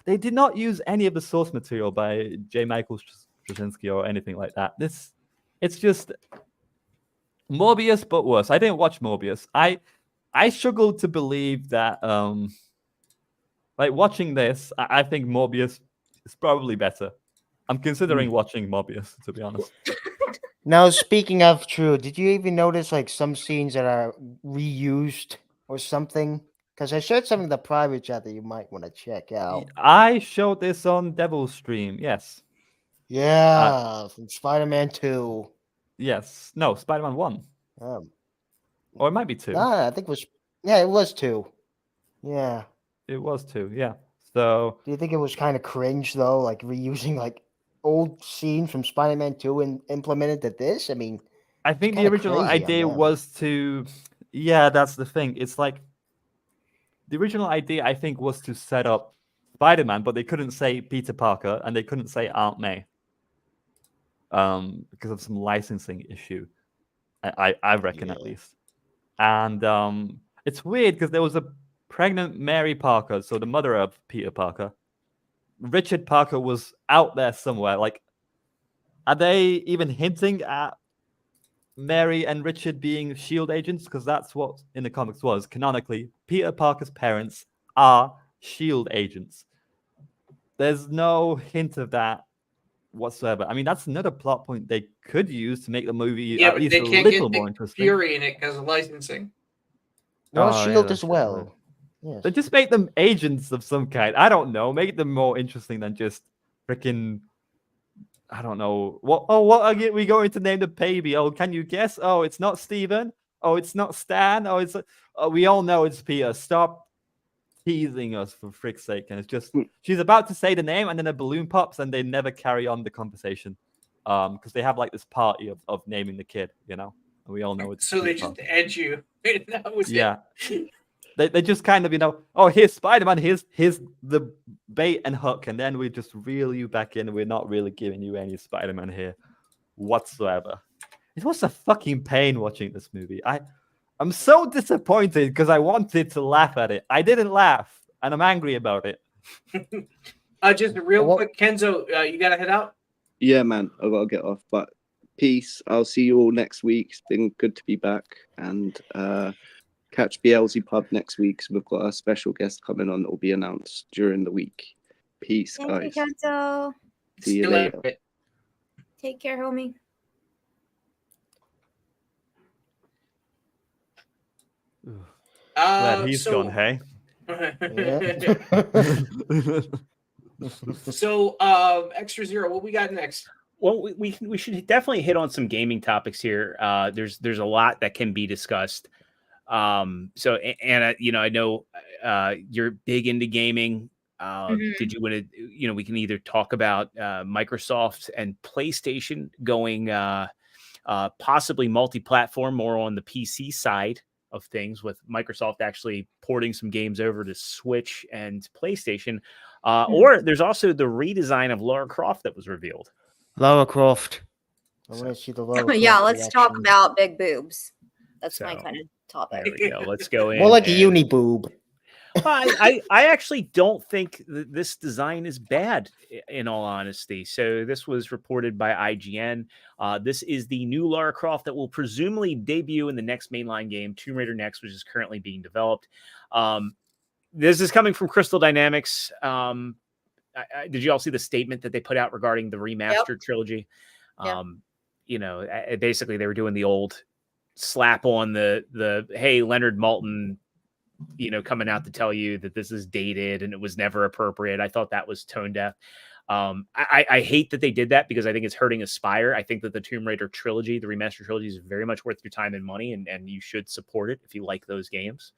they did not use any of the source material by J. Michael Straczynski or anything like that. It's just Morbius, but worse. I didn't watch Morbius. I struggled to believe that, like watching this, I think Morbius is probably better. I'm considering watching Morbius, to be honest. Now, speaking of True, did you even notice like some scenes that are reused or something? Because I shared some in the private chat that you might want to check out. I showed this on Devil's stream, yes. Yeah, from Spider-Man 2. Yes. No, Spider-Man 1. Or it might be 2. I think it was... Yeah, it was 2. Yeah. It was 2, yeah. So... Do you think it was kind of cringe, though? Like, reusing, like, old scenes from Spider-Man 2 and implemented to this? I mean... I think the original idea was to... Yeah, that's the thing. It's like... The original idea, I think, was to set up Spider-Man, but they couldn't say Peter Parker, and they couldn't say Aunt May. Because of some licensing issue. I reckon, at least. And it's weird, because there was a pregnant Mary Parker, so the mother of Peter Parker. Richard Parker was out there somewhere. Like, are they even hinting at Mary and Richard being S.H.I.E.L.D. agents? Because that's what in the comics was. Canonically, Peter Parker's parents are S.H.I.E.L.D. agents. There's no hint of that whatsoever. I mean, that's another plot point they could use to make the movie at least a little more interesting. Fury in it because of licensing. No, S.H.I.E.L.D. as well. Yes. But just make them agents of some kind. I don't know. Make them more interesting than just freaking... I don't know. What are we going to name the baby? Oh, can you guess? Oh, it's not Steven. Oh, it's not Stan. Oh, it's... we all know it's Peter. Stop teasing us, for frick's sake. And it's just... She's about to say the name, and then a balloon pops, and they never carry on the conversation. Because they have, like, this party of naming the kid, you know? And we all know it's... So they just edge you. That was it. They just kind of, you know, oh, here's Spider-Man, here's the bait and hook, and then we just reel you back in, and we're not really giving you any Spider-Man here whatsoever. It was a fucking pain watching this movie. I'm so disappointed because I wanted to laugh at it. I didn't laugh, and I'm angry about it. Just real quick, Kenzo, you gotta head out? Yeah, man, I gotta get off, but peace. I'll see you all next week. It's been good to be back, and catch BLZ Pub next week, because we've got a special guest coming on that will be announced during the week. Peace, guys. See you later. Take care, homie. Glad he's gone, hey? So, Extra Zero, what we got next? Well, we should definitely hit on some gaming topics here. There's a lot that can be discussed. So Anna, I know you're big into gaming. Did you want to? We can either talk about Microsoft and PlayStation going possibly multi-platform, more on the PC side of things, with Microsoft actually porting some games over to Switch and PlayStation. Or there's also the redesign of Lara Croft that was revealed. Lara Croft. I want to see the Lara Croft. Yeah, let's talk reaction. about big boobs. That's my So, kind of topic. There we go. Let's go in. More like a uni boob. I actually don't think this design is bad, in all honesty. So this was reported by IGN. This is the new Lara Croft that will presumably debut in the next mainline game, Tomb Raider Next, which is currently being developed. This is coming from Crystal Dynamics. Did you all see the statement that they put out regarding the remastered trilogy? Basically they were doing the old slap on the hey, Leonard Maltin, coming out to tell you that this is dated and it was never appropriate. I thought that was tone deaf. I hate that they did that because I think it's hurting Aspire. I think that the Tomb Raider trilogy, the remastered trilogy, is very much worth your time and money, and you should support it if you like those games.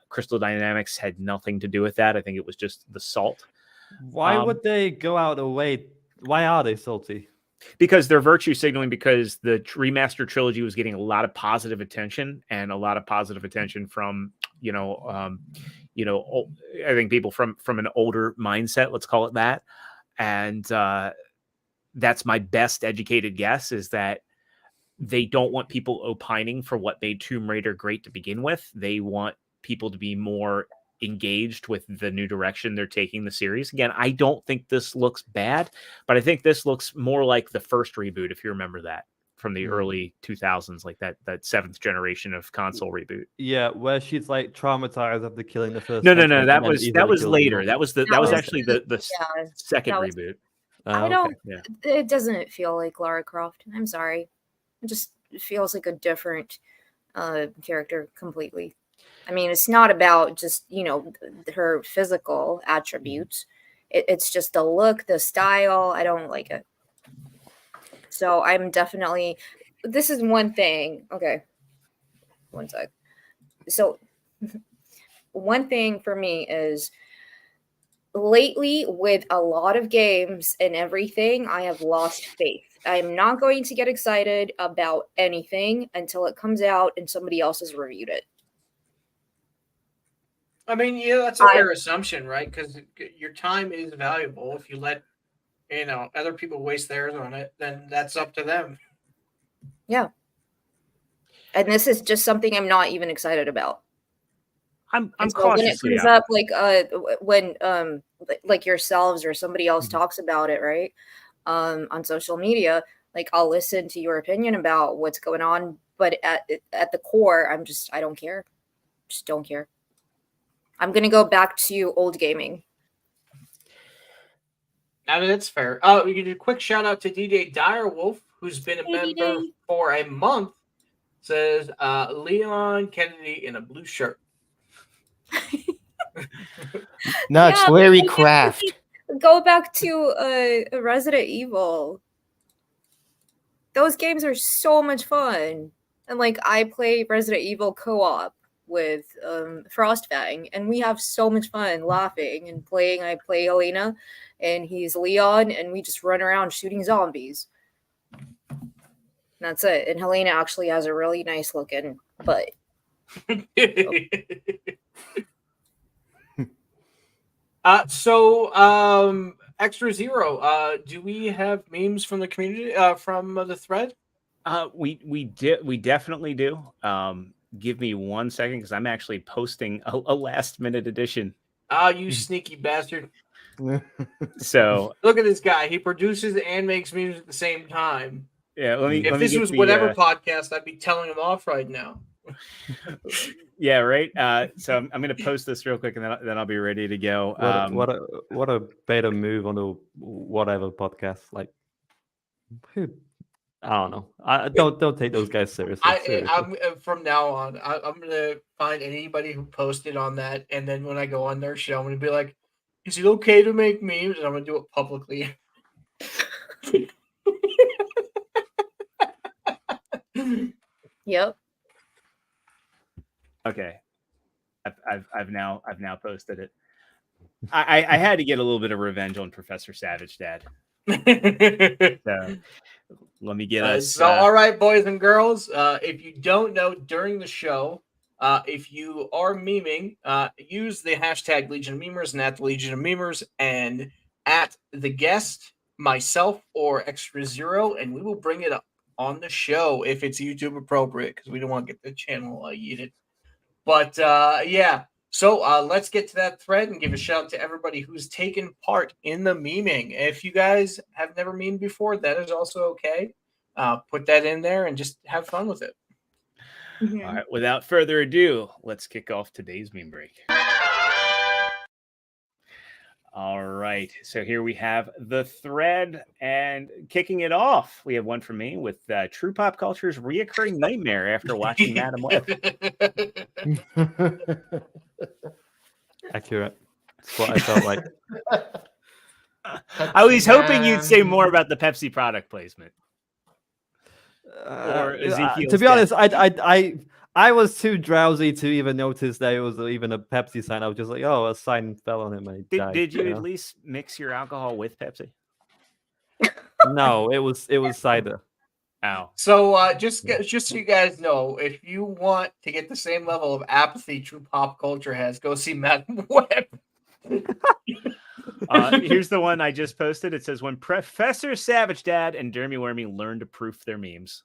Crystal Dynamics had nothing to do with that. I think it was just the salt. Why would they go out of the way? Why are they salty? Because they're virtue signaling, because the remastered trilogy was getting a lot of positive attention, and a lot of positive attention from, I think people from an older mindset, let's call it that. And that's my best educated guess, is that they don't want people opining for what made Tomb Raider great to begin with. They want people to be more engaged with the new direction they're taking the series. Again, I don't think this looks bad, but I think this looks more like the first reboot, if you remember that from the early 2000s, like that seventh generation of console reboot. Yeah, where she's like traumatized after killing the first. No, that was later. That was actually the second reboot. I don't. Yeah. It doesn't feel like Lara Croft. I'm sorry. It just feels like a different character completely. I mean, it's not about just, her physical attributes. It's just the look, the style. I don't like it. So I'm definitely, this is one thing. Okay. One sec. So one thing for me is, lately with a lot of games and everything, I have lost faith. I'm not going to get excited about anything until it comes out and somebody else has reviewed it. I mean, yeah, that's a fair assumption, right? Because your time is valuable. If you let, other people waste theirs on it, then that's up to them. Yeah. And this is just something I'm not even excited about. I'm so when it comes up, when like yourselves or somebody else talks about it, right, on social media, like I'll listen to your opinion about what's going on, but at the core, I don't care. Just don't care. I'm gonna go back to old gaming. I mean, that's fair. We can do a quick shout out to DJ Direwolf, who's been a member for a month. Says Leon Kennedy in a blue shirt. No, it's Larry Kraft. Go back to Resident Evil. Those games are so much fun, and I play Resident Evil co-op with Frostfang, and we have so much fun laughing and playing. I play Helena, and he's Leon, and we just run around shooting zombies. That's it. And Helena actually has a really nice looking butt. Extra Zero, do we have memes from the community, from the thread? We definitely do. Give me 1 second, because I'm actually posting a last minute edition. You sneaky bastard. So look at this guy. He produces and makes memes at the same time. Yeah, if this was whatever podcast, I'd be telling him off right now. Yeah, right. So I'm going to post this real quick, and then I'll be ready to go. What a beta move on the whatever podcast. I don't know. Don't take those guys seriously. I'm from now on. I'm gonna find anybody who posted on that, and then when I go on their show, I'm gonna be like, "Is it okay to make memes?" And I'm gonna do it publicly. Yep. Okay, I've now posted it. I had to get a little bit of revenge on Professor Savage Dad. So let me get us. So, all right, boys and girls, if you don't know, during the show, if you are memeing, use the hashtag Legion of Memers and at the Legion of Memers and at the guest, myself, or Extra Zero, and we will bring it up on the show if it's YouTube appropriate, because we don't want to get the channel yeeted. But yeah, so let's get to that thread and give a shout out to everybody who's taken part in the memeing. If you guys have never memed before, that is also okay. Put that in there and just have fun with it. Mhm. All right, without further ado, let's kick off today's meme break. All right, so here we have the thread, and kicking it off, we have one from me with True Pop Culture's reoccurring nightmare after watching Madam Web. Accurate. That's what I felt like. I was hoping you'd say more about the Pepsi product placement. Or To Ezekiel's be honest, I was too drowsy to even notice that it was even a Pepsi sign. I was just like, oh, a sign fell on him. And he died, Did you know? at least mix your alcohol with Pepsi? No, it was cider. Ow. So just so you guys know, if you want to get the same level of apathy True Pop Culture has, go see Madam Web. Here's the one I just posted. It says, when Professor Savage Dad and Dermy Wormy learn to proof their memes.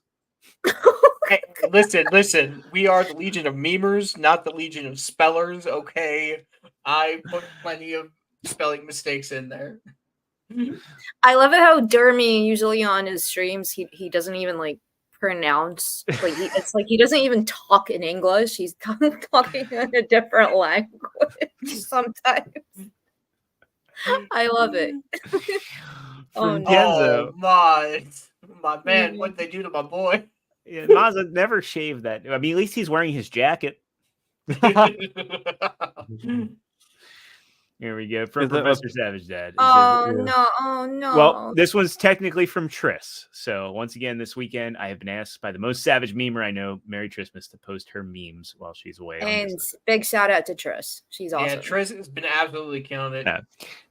Hey, listen. We are the Legion of Memers, not the Legion of Spellers, okay? I put plenty of spelling mistakes in there. I love it how Dermy usually on his streams he doesn't even like pronounce it's like he doesn't even talk in English. He's talking in a different language sometimes. I love it. From no. Kenzo. My man, what'd they do to my boy? Yeah, Mazza never shaved that. I mean, at least he's wearing his jacket. Here we go. From Professor Savage Dad. Oh no. Well, this one's technically from Triss. So once again, this weekend, I have been asked by the most savage memer I know, Merry Christmas, to post her memes while she's away. And big shout out to Triss. She's awesome. Yeah, Triss has been absolutely killing it. Yeah.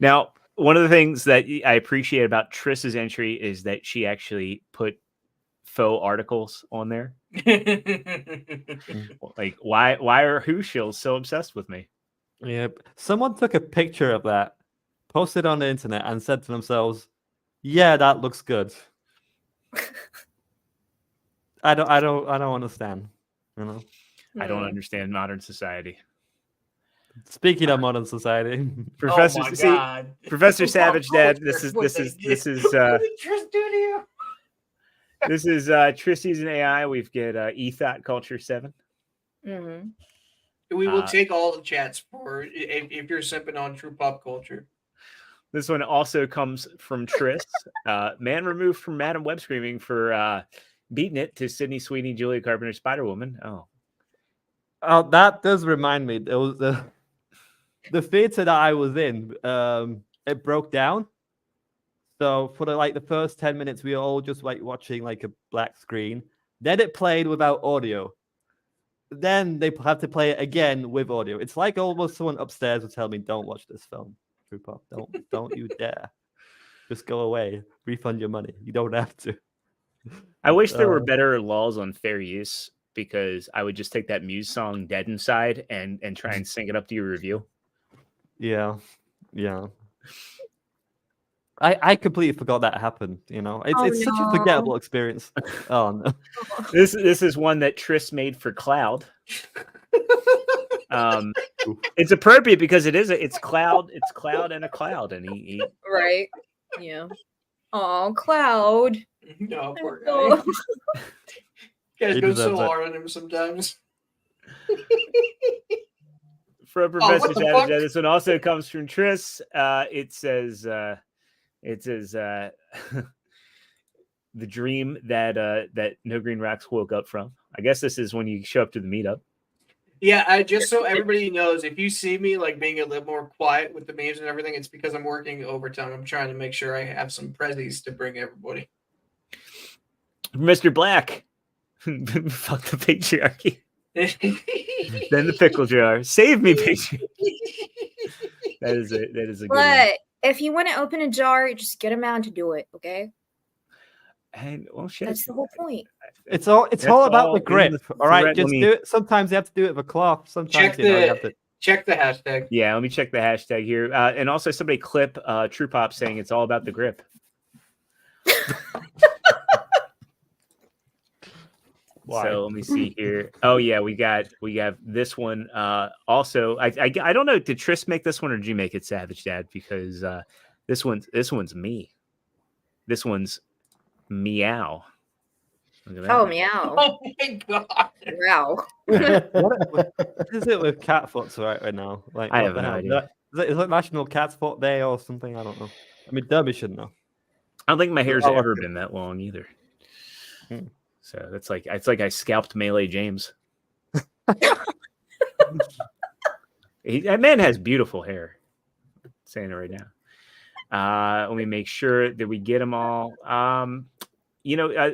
Now, one of the things that I appreciate about Triss's entry is that she actually put faux articles on there. Like, why are Who Shills so obsessed with me? Yep. Someone took a picture of that, posted on the internet, and said to themselves, "Yeah, that looks good." I don't understand. You know, I don't understand modern society. Speaking of modern society, Professor, oh my see, God. Professor Savage Dad. This is What did Triss do to you? This is Trissies and AI. We've got Ethot Culture 7. Mm-hmm. We will take all the chats for if you're simping on True Pop Culture. This one also comes from Triss. Man removed from Madam Web Screaming for beating it to Sydney Sweeney, Julia Carpenter, Spider-Woman. Oh, that does remind me. It was the theater that I was in. It broke down. So for the first 10 minutes, we were all just watching like a black screen. Then it played without audio. Then they have to play it again with audio. It's like almost someone upstairs would tell me, "Don't watch this film, TruePop. Don't you dare. Just go away. Refund your money. You don't have to." I wish there were better laws on fair use, because I would just take that Muse song "Dead Inside" and try and sync it up to your review. Yeah. I completely forgot that happened. You know, it's such a forgettable experience. Oh no. This is one that Triss made for Cloud. It's appropriate because it's Cloud and a cloud, and he Right. Yeah. Oh, Cloud. No, poor guy. You guys go so hard on him sometimes. From Professor Savage, this one also comes from Triss. It says the dream that No Green Rocks woke up from. I guess this is when you show up to the meetup. Yeah, just so everybody knows, if you see me being a little more quiet with the memes and everything, it's because I'm working overtime. I'm trying to make sure I have some prezzies to bring everybody. Mr. Black. Fuck the patriarchy. Then the pickle jar. Save me, patriarchy. That is a good one. But if you want to open a jar, just get a man to do it, okay? And well, shit. That's the whole point. It's all That's about the all in grip. the All right, thread. Let just me- do it. Sometimes you have to do it with a cloth. Sometimes you have to. Check the hashtag. Yeah, let me check the hashtag here. And also somebody clip TruePop saying it's all about the grip. So let me see here. Oh yeah, we have this one. Also, I don't know. Did Tris make this one or did you make it, Savage Dad? Because this one's me. This one's meow. Look at that. Oh, meow. Oh my god. Wow. What is it with cat foots right now? Like, I what have the no hell? idea. Is it National Cat Foot Day or something? I don't know. I mean, Derby should know. I don't think my hair's Oh, ever okay. been that long either. So it's like I scalped Melee James. That man has beautiful hair. I'm saying it right now. Let me make sure that we get them all.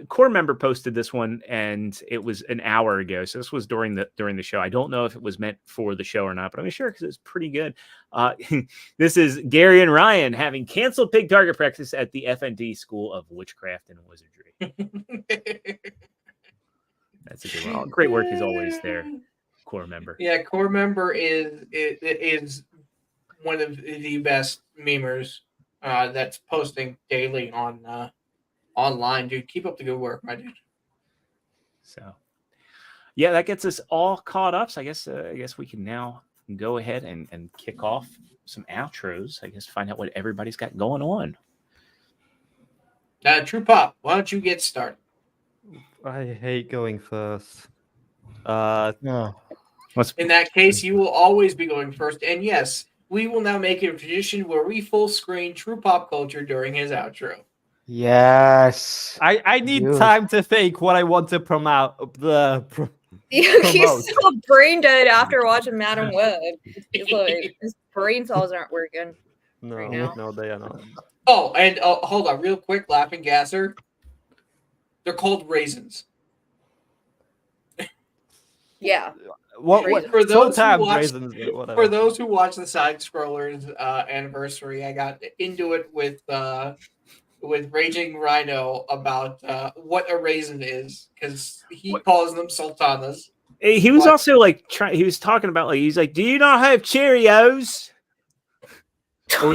Core member posted this one, and it was an hour ago. So this was during the show. I don't know if it was meant for the show or not, but I'm sure because it's pretty good. This is Gary and Ryan having canceled pig target practice at the FND School of Witchcraft and Wizardry. That's a good one. Great work as always there, core member. Yeah, core member is one of the best memers that's posting daily on online, dude. Keep up the good work, my dude. So, yeah, that gets us all caught up. So I guess we can now go ahead and kick off some outros. I guess find out what everybody's got going on. TruePop, why don't you get started? I hate going first. No. In that case, you will always be going first. And yes, we will now make it a tradition where we full screen True Pop Culture during his outro. Yes. I need Dude. time to think what I want to promote. He's Promote. so brain dead after watching Madam Web. He's like, his brain cells aren't working. No, now. no, they are not. Oh, and hold on, real quick, Laughing Gasser. They're called raisins. Yeah. What For those who sometimes watch- raisins, but whatever. For those who watch the Side Scrollers anniversary, I got into it with Raging Rhino about what a raisin is, because he calls them sultanas. He was But- also like he was talking about he's like, do you not have Cheerios?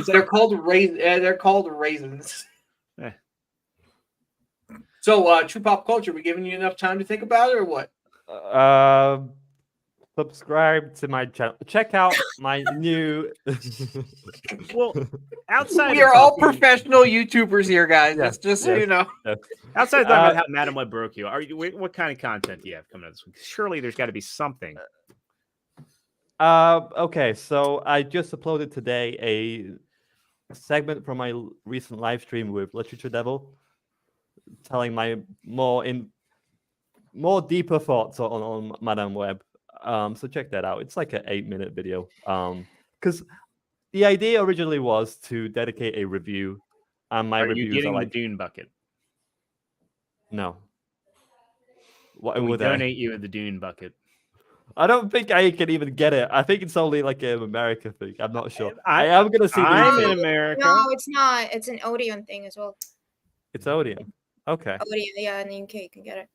They're called they're called raisins. Eh. So, True Pop Culture, we giving you enough time to think about it, or what? Subscribe to my channel. Check out my new. Well, outside We of are all talking- professional YouTubers here, guys. That's just so yes. you know. outside of talking about how Madam Web broke you, what kind of content do you have coming out this week? Surely there's got to be something. Okay, so I just uploaded today a segment from my recent live stream with Literature Devil, telling my more deeper thoughts on Madame Web. So check that out. It's like an 8-minute video. Because the idea originally was to dedicate a review, and my Are you reviews getting are the like Dune bucket? no. What Can we would I? donate you the Dune bucket? I don't think I can even get it. I think it's only like an America thing. I'm not sure. I- I am gonna see. I'm the in America. No, it's not. It's an Odeon thing as well. It's Odeon. Okay. Odeon, yeah, in the UK you can get it.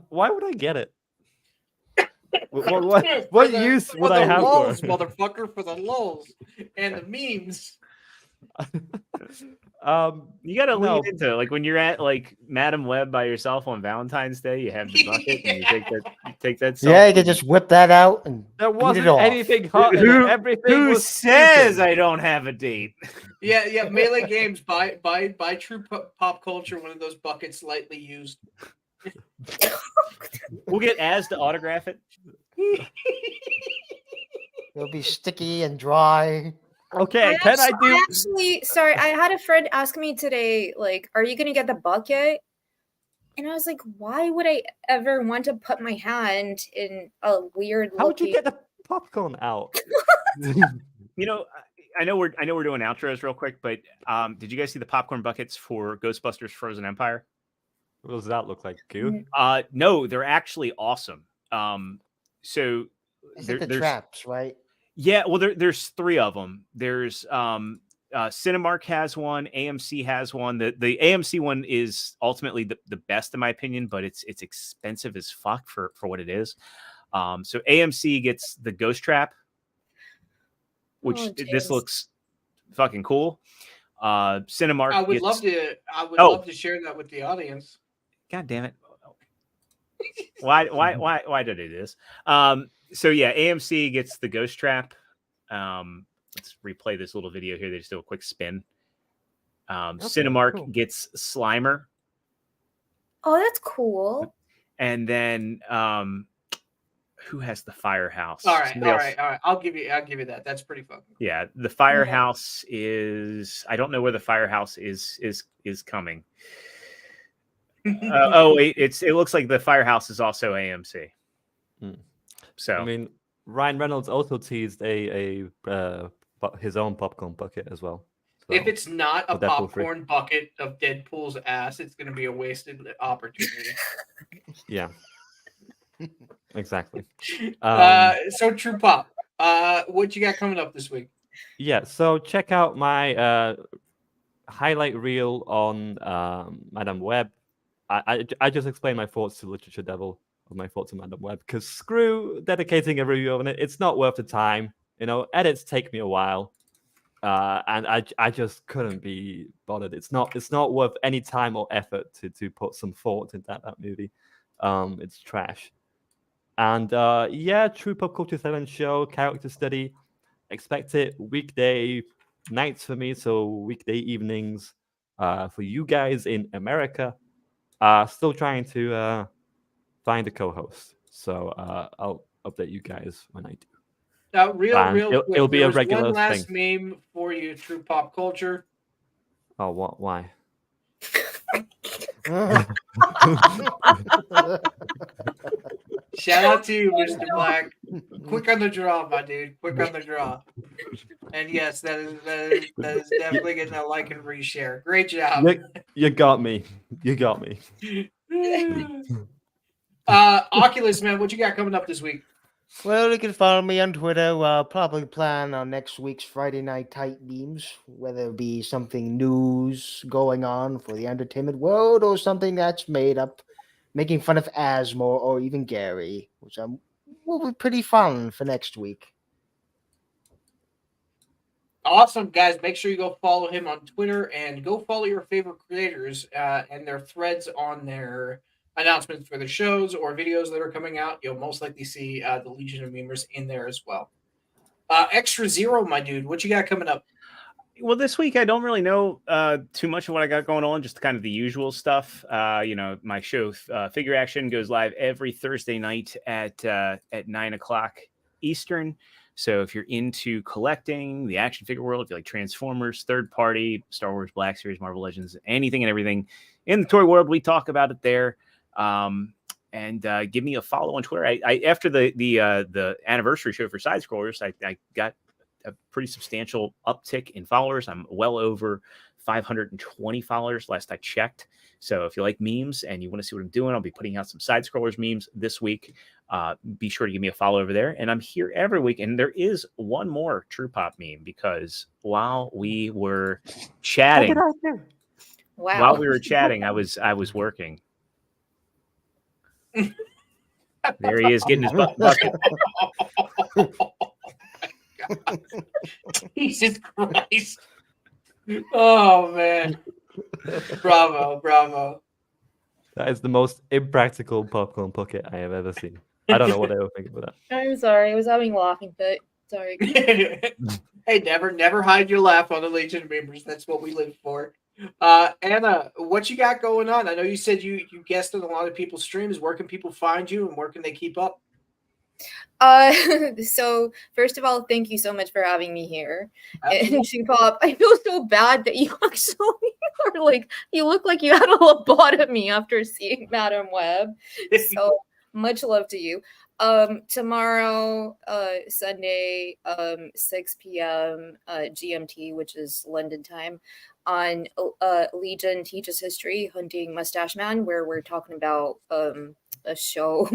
Why would I get it? For What the- use for would the I have lulz, for it? motherfucker, for the lulz and the memes. You got to No. lean into it. Like when you're at Madam Web by yourself on Valentine's Day, you have the bucket and you take that. Yeah, you selfie. can just whip that out and There eat it wasn't off. anything hot. in it. Who Everything was says stupid. I don't have a date? Yeah, Melee Games by True Pop Culture, one of those buckets lightly used. We'll get Az to autograph it. It'll be sticky and dry. Okay, can I do? Actually, sorry, I had a friend ask me today, like, are you gonna get the bucket? And I was like, why would I ever want to put my hand in a weird How would you looking get the popcorn out? You know, I know we're doing outros real quick, but did you guys see the popcorn buckets for Ghostbusters Frozen Empire? What does that look like? Goo? No, they're actually awesome. So Is it the there's traps, right? yeah, well there's 3 of them. There's Cinemark has one, AMC has one. The AMC one is ultimately the best in my opinion, but it's expensive as fuck for what it is. So AMC gets the Ghost Trap, which this looks fucking cool. Cinemark I would gets... love to share that with the audience. God damn it. Why did I do this? So yeah, AMC gets the Ghost Trap. Let's replay this little video here. They just do a quick spin. Cinemark gets Slimer. Oh, that's cool. And then who has the Firehouse? All right. I'll give you that. That's pretty fucking cool. Yeah, the Firehouse is... I don't know where the Firehouse is coming. It looks like the Firehouse is also AMC. So I mean, Ryan Reynolds also teased his own popcorn bucket as well. So, if it's not a Deadpool popcorn bucket of Deadpool's ass, it's going to be a wasted opportunity. Yeah, exactly. So TruePop, what you got coming up this week? Yeah, so check out my highlight reel on Madame Web. I just explained my thoughts to Literature Devil of my thoughts on Madame Web, because screw dedicating a review on it. It's not worth the time. Edits take me a while, and I just couldn't be bothered. It's not worth any time or effort to put some thought into that movie. It's trash. And True Pop Culture 7 show, character study. Expect it weekday nights for me, so weekday evenings for you guys in America. Still trying to find a co-host, so I'll update you guys when I do. Real quick, it'll be a regular one last thing. meme for you, True Pop Culture. Oh, what? Why? Shout out to you, Mr. Black. Quick on the draw, my dude. Quick on the draw. And yes, that is definitely getting a like and reshare. Great job. You got me. You got me. Oculus, man, what you got coming up this week? Well, you can follow me on Twitter. I'll probably plan on next week's Friday Night Tight Beams, whether it be something news going on for the entertainment world or something that's made up, making fun of Asmo or even Gary, which will be pretty fun for next week. Awesome, guys. Make sure you go follow him on Twitter and go follow your favorite creators and their threads on their announcements for the shows or videos that are coming out. You'll most likely see the Legion of Memers in there as well. Extra Zero, my dude, what you got coming up? Well, this week I don't really know too much of what I got going on, just kind of the usual stuff. My show Figure Action goes live every Thursday night at 9 o'clock Eastern. So if you're into collecting the action figure world, if you like Transformers, third party, Star Wars, Black Series, Marvel Legends, anything and everything in the toy world, we talk about it there. And give me a follow on Twitter. I after the anniversary show for Side Scrollers, I got a pretty substantial uptick in followers. I'm well over 520 followers last I checked. So if you like memes and you want to see what I'm doing, I'll be putting out some Side Scrollers memes this week. Be sure to give me a follow over there. And I'm here every week. And there is one more TruePop meme, because while we were chatting, while we were chatting, I was working. There he is, getting his bucket. Jesus Christ. Oh, man. Bravo. That is the most impractical popcorn bucket I have ever seen. I don't know what they were thinking about that. I'm sorry. I was having a laughing fit. Sorry. Hey, never hide your laugh on the Legion of Members. That's what we live for. Anna, what you got going on? I know you said you guested a lot of people's streams. Where can people find you and where can they keep up? So first of all, thank you so much for having me here. And TruePop, I feel so bad that you actually are you look like you had a lobotomy after seeing Madame Web. So Much love to you. Tomorrow, Sunday, 6 p.m. GMT, which is London time, on Legion Teaches History, Hunting Mustache Man, where we're talking about a show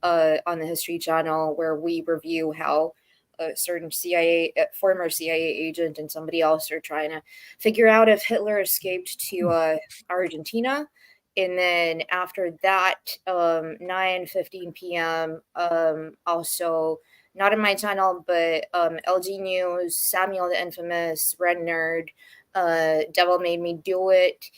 on the History Channel where we review how a certain former CIA agent and somebody else are trying to figure out if Hitler escaped to Argentina. And then after that, 9:15 p.m. Also not in my channel, but LG News, Samuel the Infamous, Red Nerd, Devil Made Me Do It,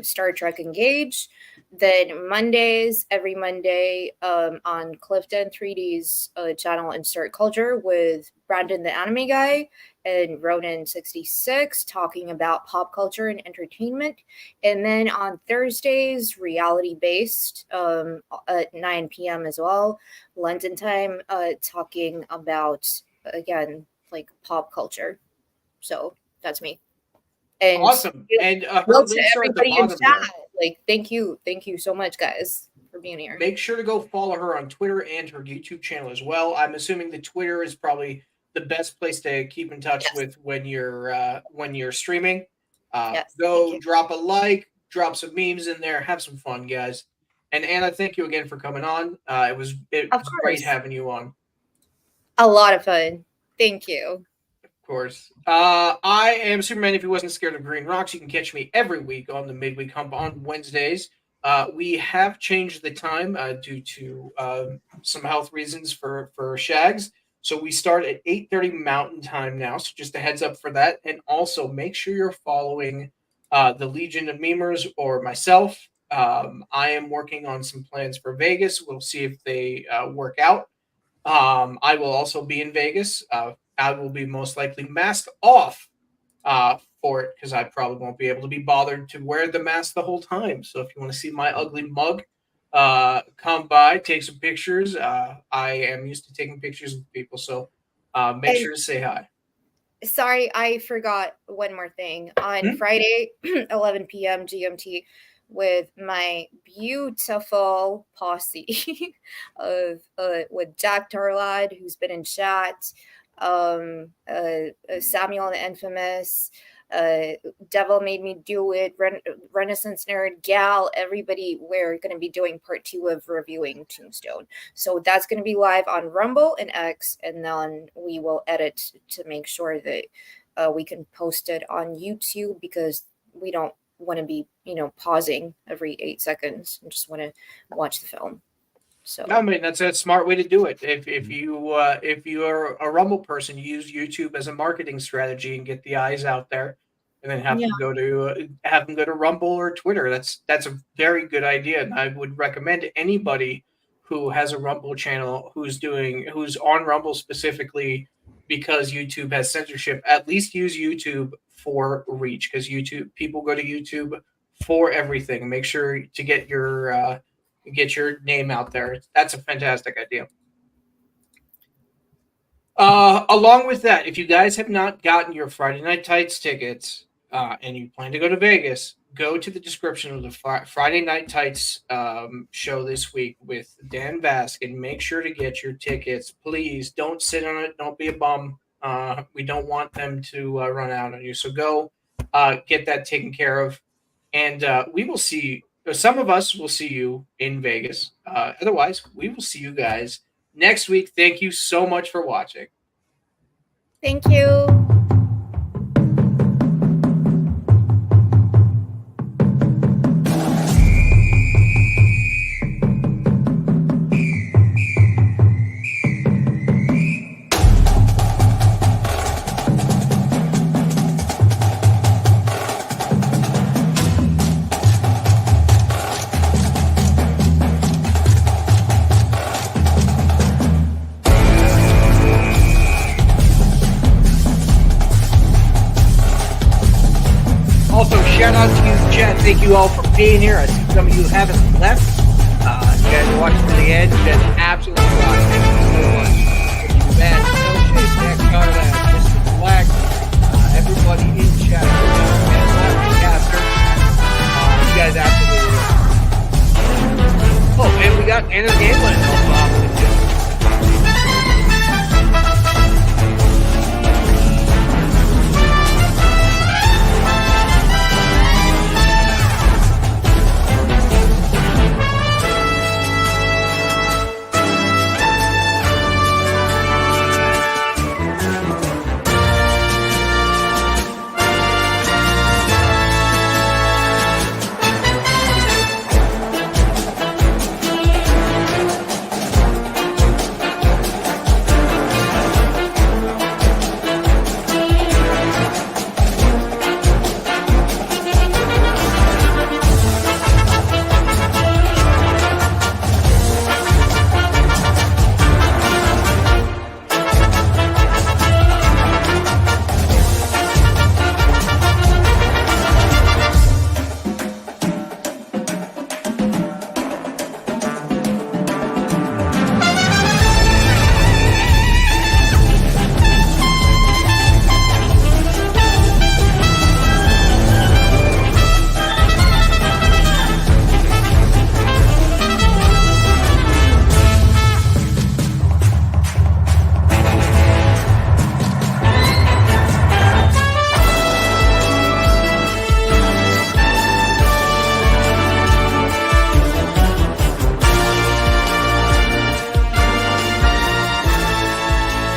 Star Trek Engage. Then Mondays, every Monday, on Clifton 3D's channel, Insert Culture, with Brandon the Anime Guy and Ronan66, talking about pop culture and entertainment. And then on Thursdays, reality based, at 9 p.m. as well, London time, talking about, again, like pop culture. So that's me. And Awesome. And her hello to links are at the everybody in bottom chat. there. Like, thank you so much, guys, for being here. Make sure to go follow her on Twitter and her YouTube channel as well. I'm assuming the Twitter is probably the best place to keep in touch with when you're streaming. Go drop a like, drop some memes in there, have some fun, guys. And Anna, thank you again for coming on. It was great having you on. A lot of fun. Thank you. Of course. I am Superman. If he wasn't scared of green rocks, you can catch me every week on the Midweek Hump on Wednesdays. We have changed the time due to some health reasons for Shags. So we start at 8:30 Mountain Time now. So just a heads up for that. And also make sure you're following the Legion of Memers or myself. I am working on some plans for Vegas. We'll see if they work out. I will also be in Vegas. I will be most likely masked off for it because I probably won't be able to be bothered to wear the mask the whole time. So if you want to see my ugly mug, come by, take some pictures. I am used to taking pictures with people, so make sure to say hi. Sorry, I forgot one more thing. On Friday, 11 p.m. GMT, with my beautiful posse of with Jack Tarlad, who's been in chat, Samuel the Infamous, Devil Made Me Do It, Renaissance Nerd, Gal, everybody. We're going to be doing part 2 of reviewing Tombstone. So that's going to be live on Rumble and X, and then we will edit to make sure that we can post it on YouTube, because we don't want to be, pausing every 8 seconds and just want to watch the film. So I mean, that's a smart way to do it. If you are a Rumble person, use YouTube as a marketing strategy and get the eyes out there, and then have them go to Rumble or Twitter. That's a very good idea, and I would recommend anybody who has a Rumble channel who's on Rumble specifically because YouTube has censorship. At least use YouTube for reach, because people go to YouTube for everything. Make sure to get your name out there. That's a fantastic idea. Along with that, if you guys have not gotten your Friday Night Tights tickets and you plan to go to Vegas, go to the description of the Friday Night Tights show this week with Dan Vask and make sure to get your tickets. Please don't sit on it. Don't be a bum. We don't want them to run out on you. So go get that taken care of. And we will see. Some of us will see you in Vegas. Otherwise, we will see you guys next week. Thank you so much for watching. Thank you. Shout out to you, chat. Thank you all for being here. I see some of you haven't left. You guys are watching to the end. You guys are absolutely rock. Thank you so much. Matt, Shade, Jack Carlad, Mr. Black, everybody in chat. Caster. You guys absolutely rock. Oh, and we got And there's Gameland also.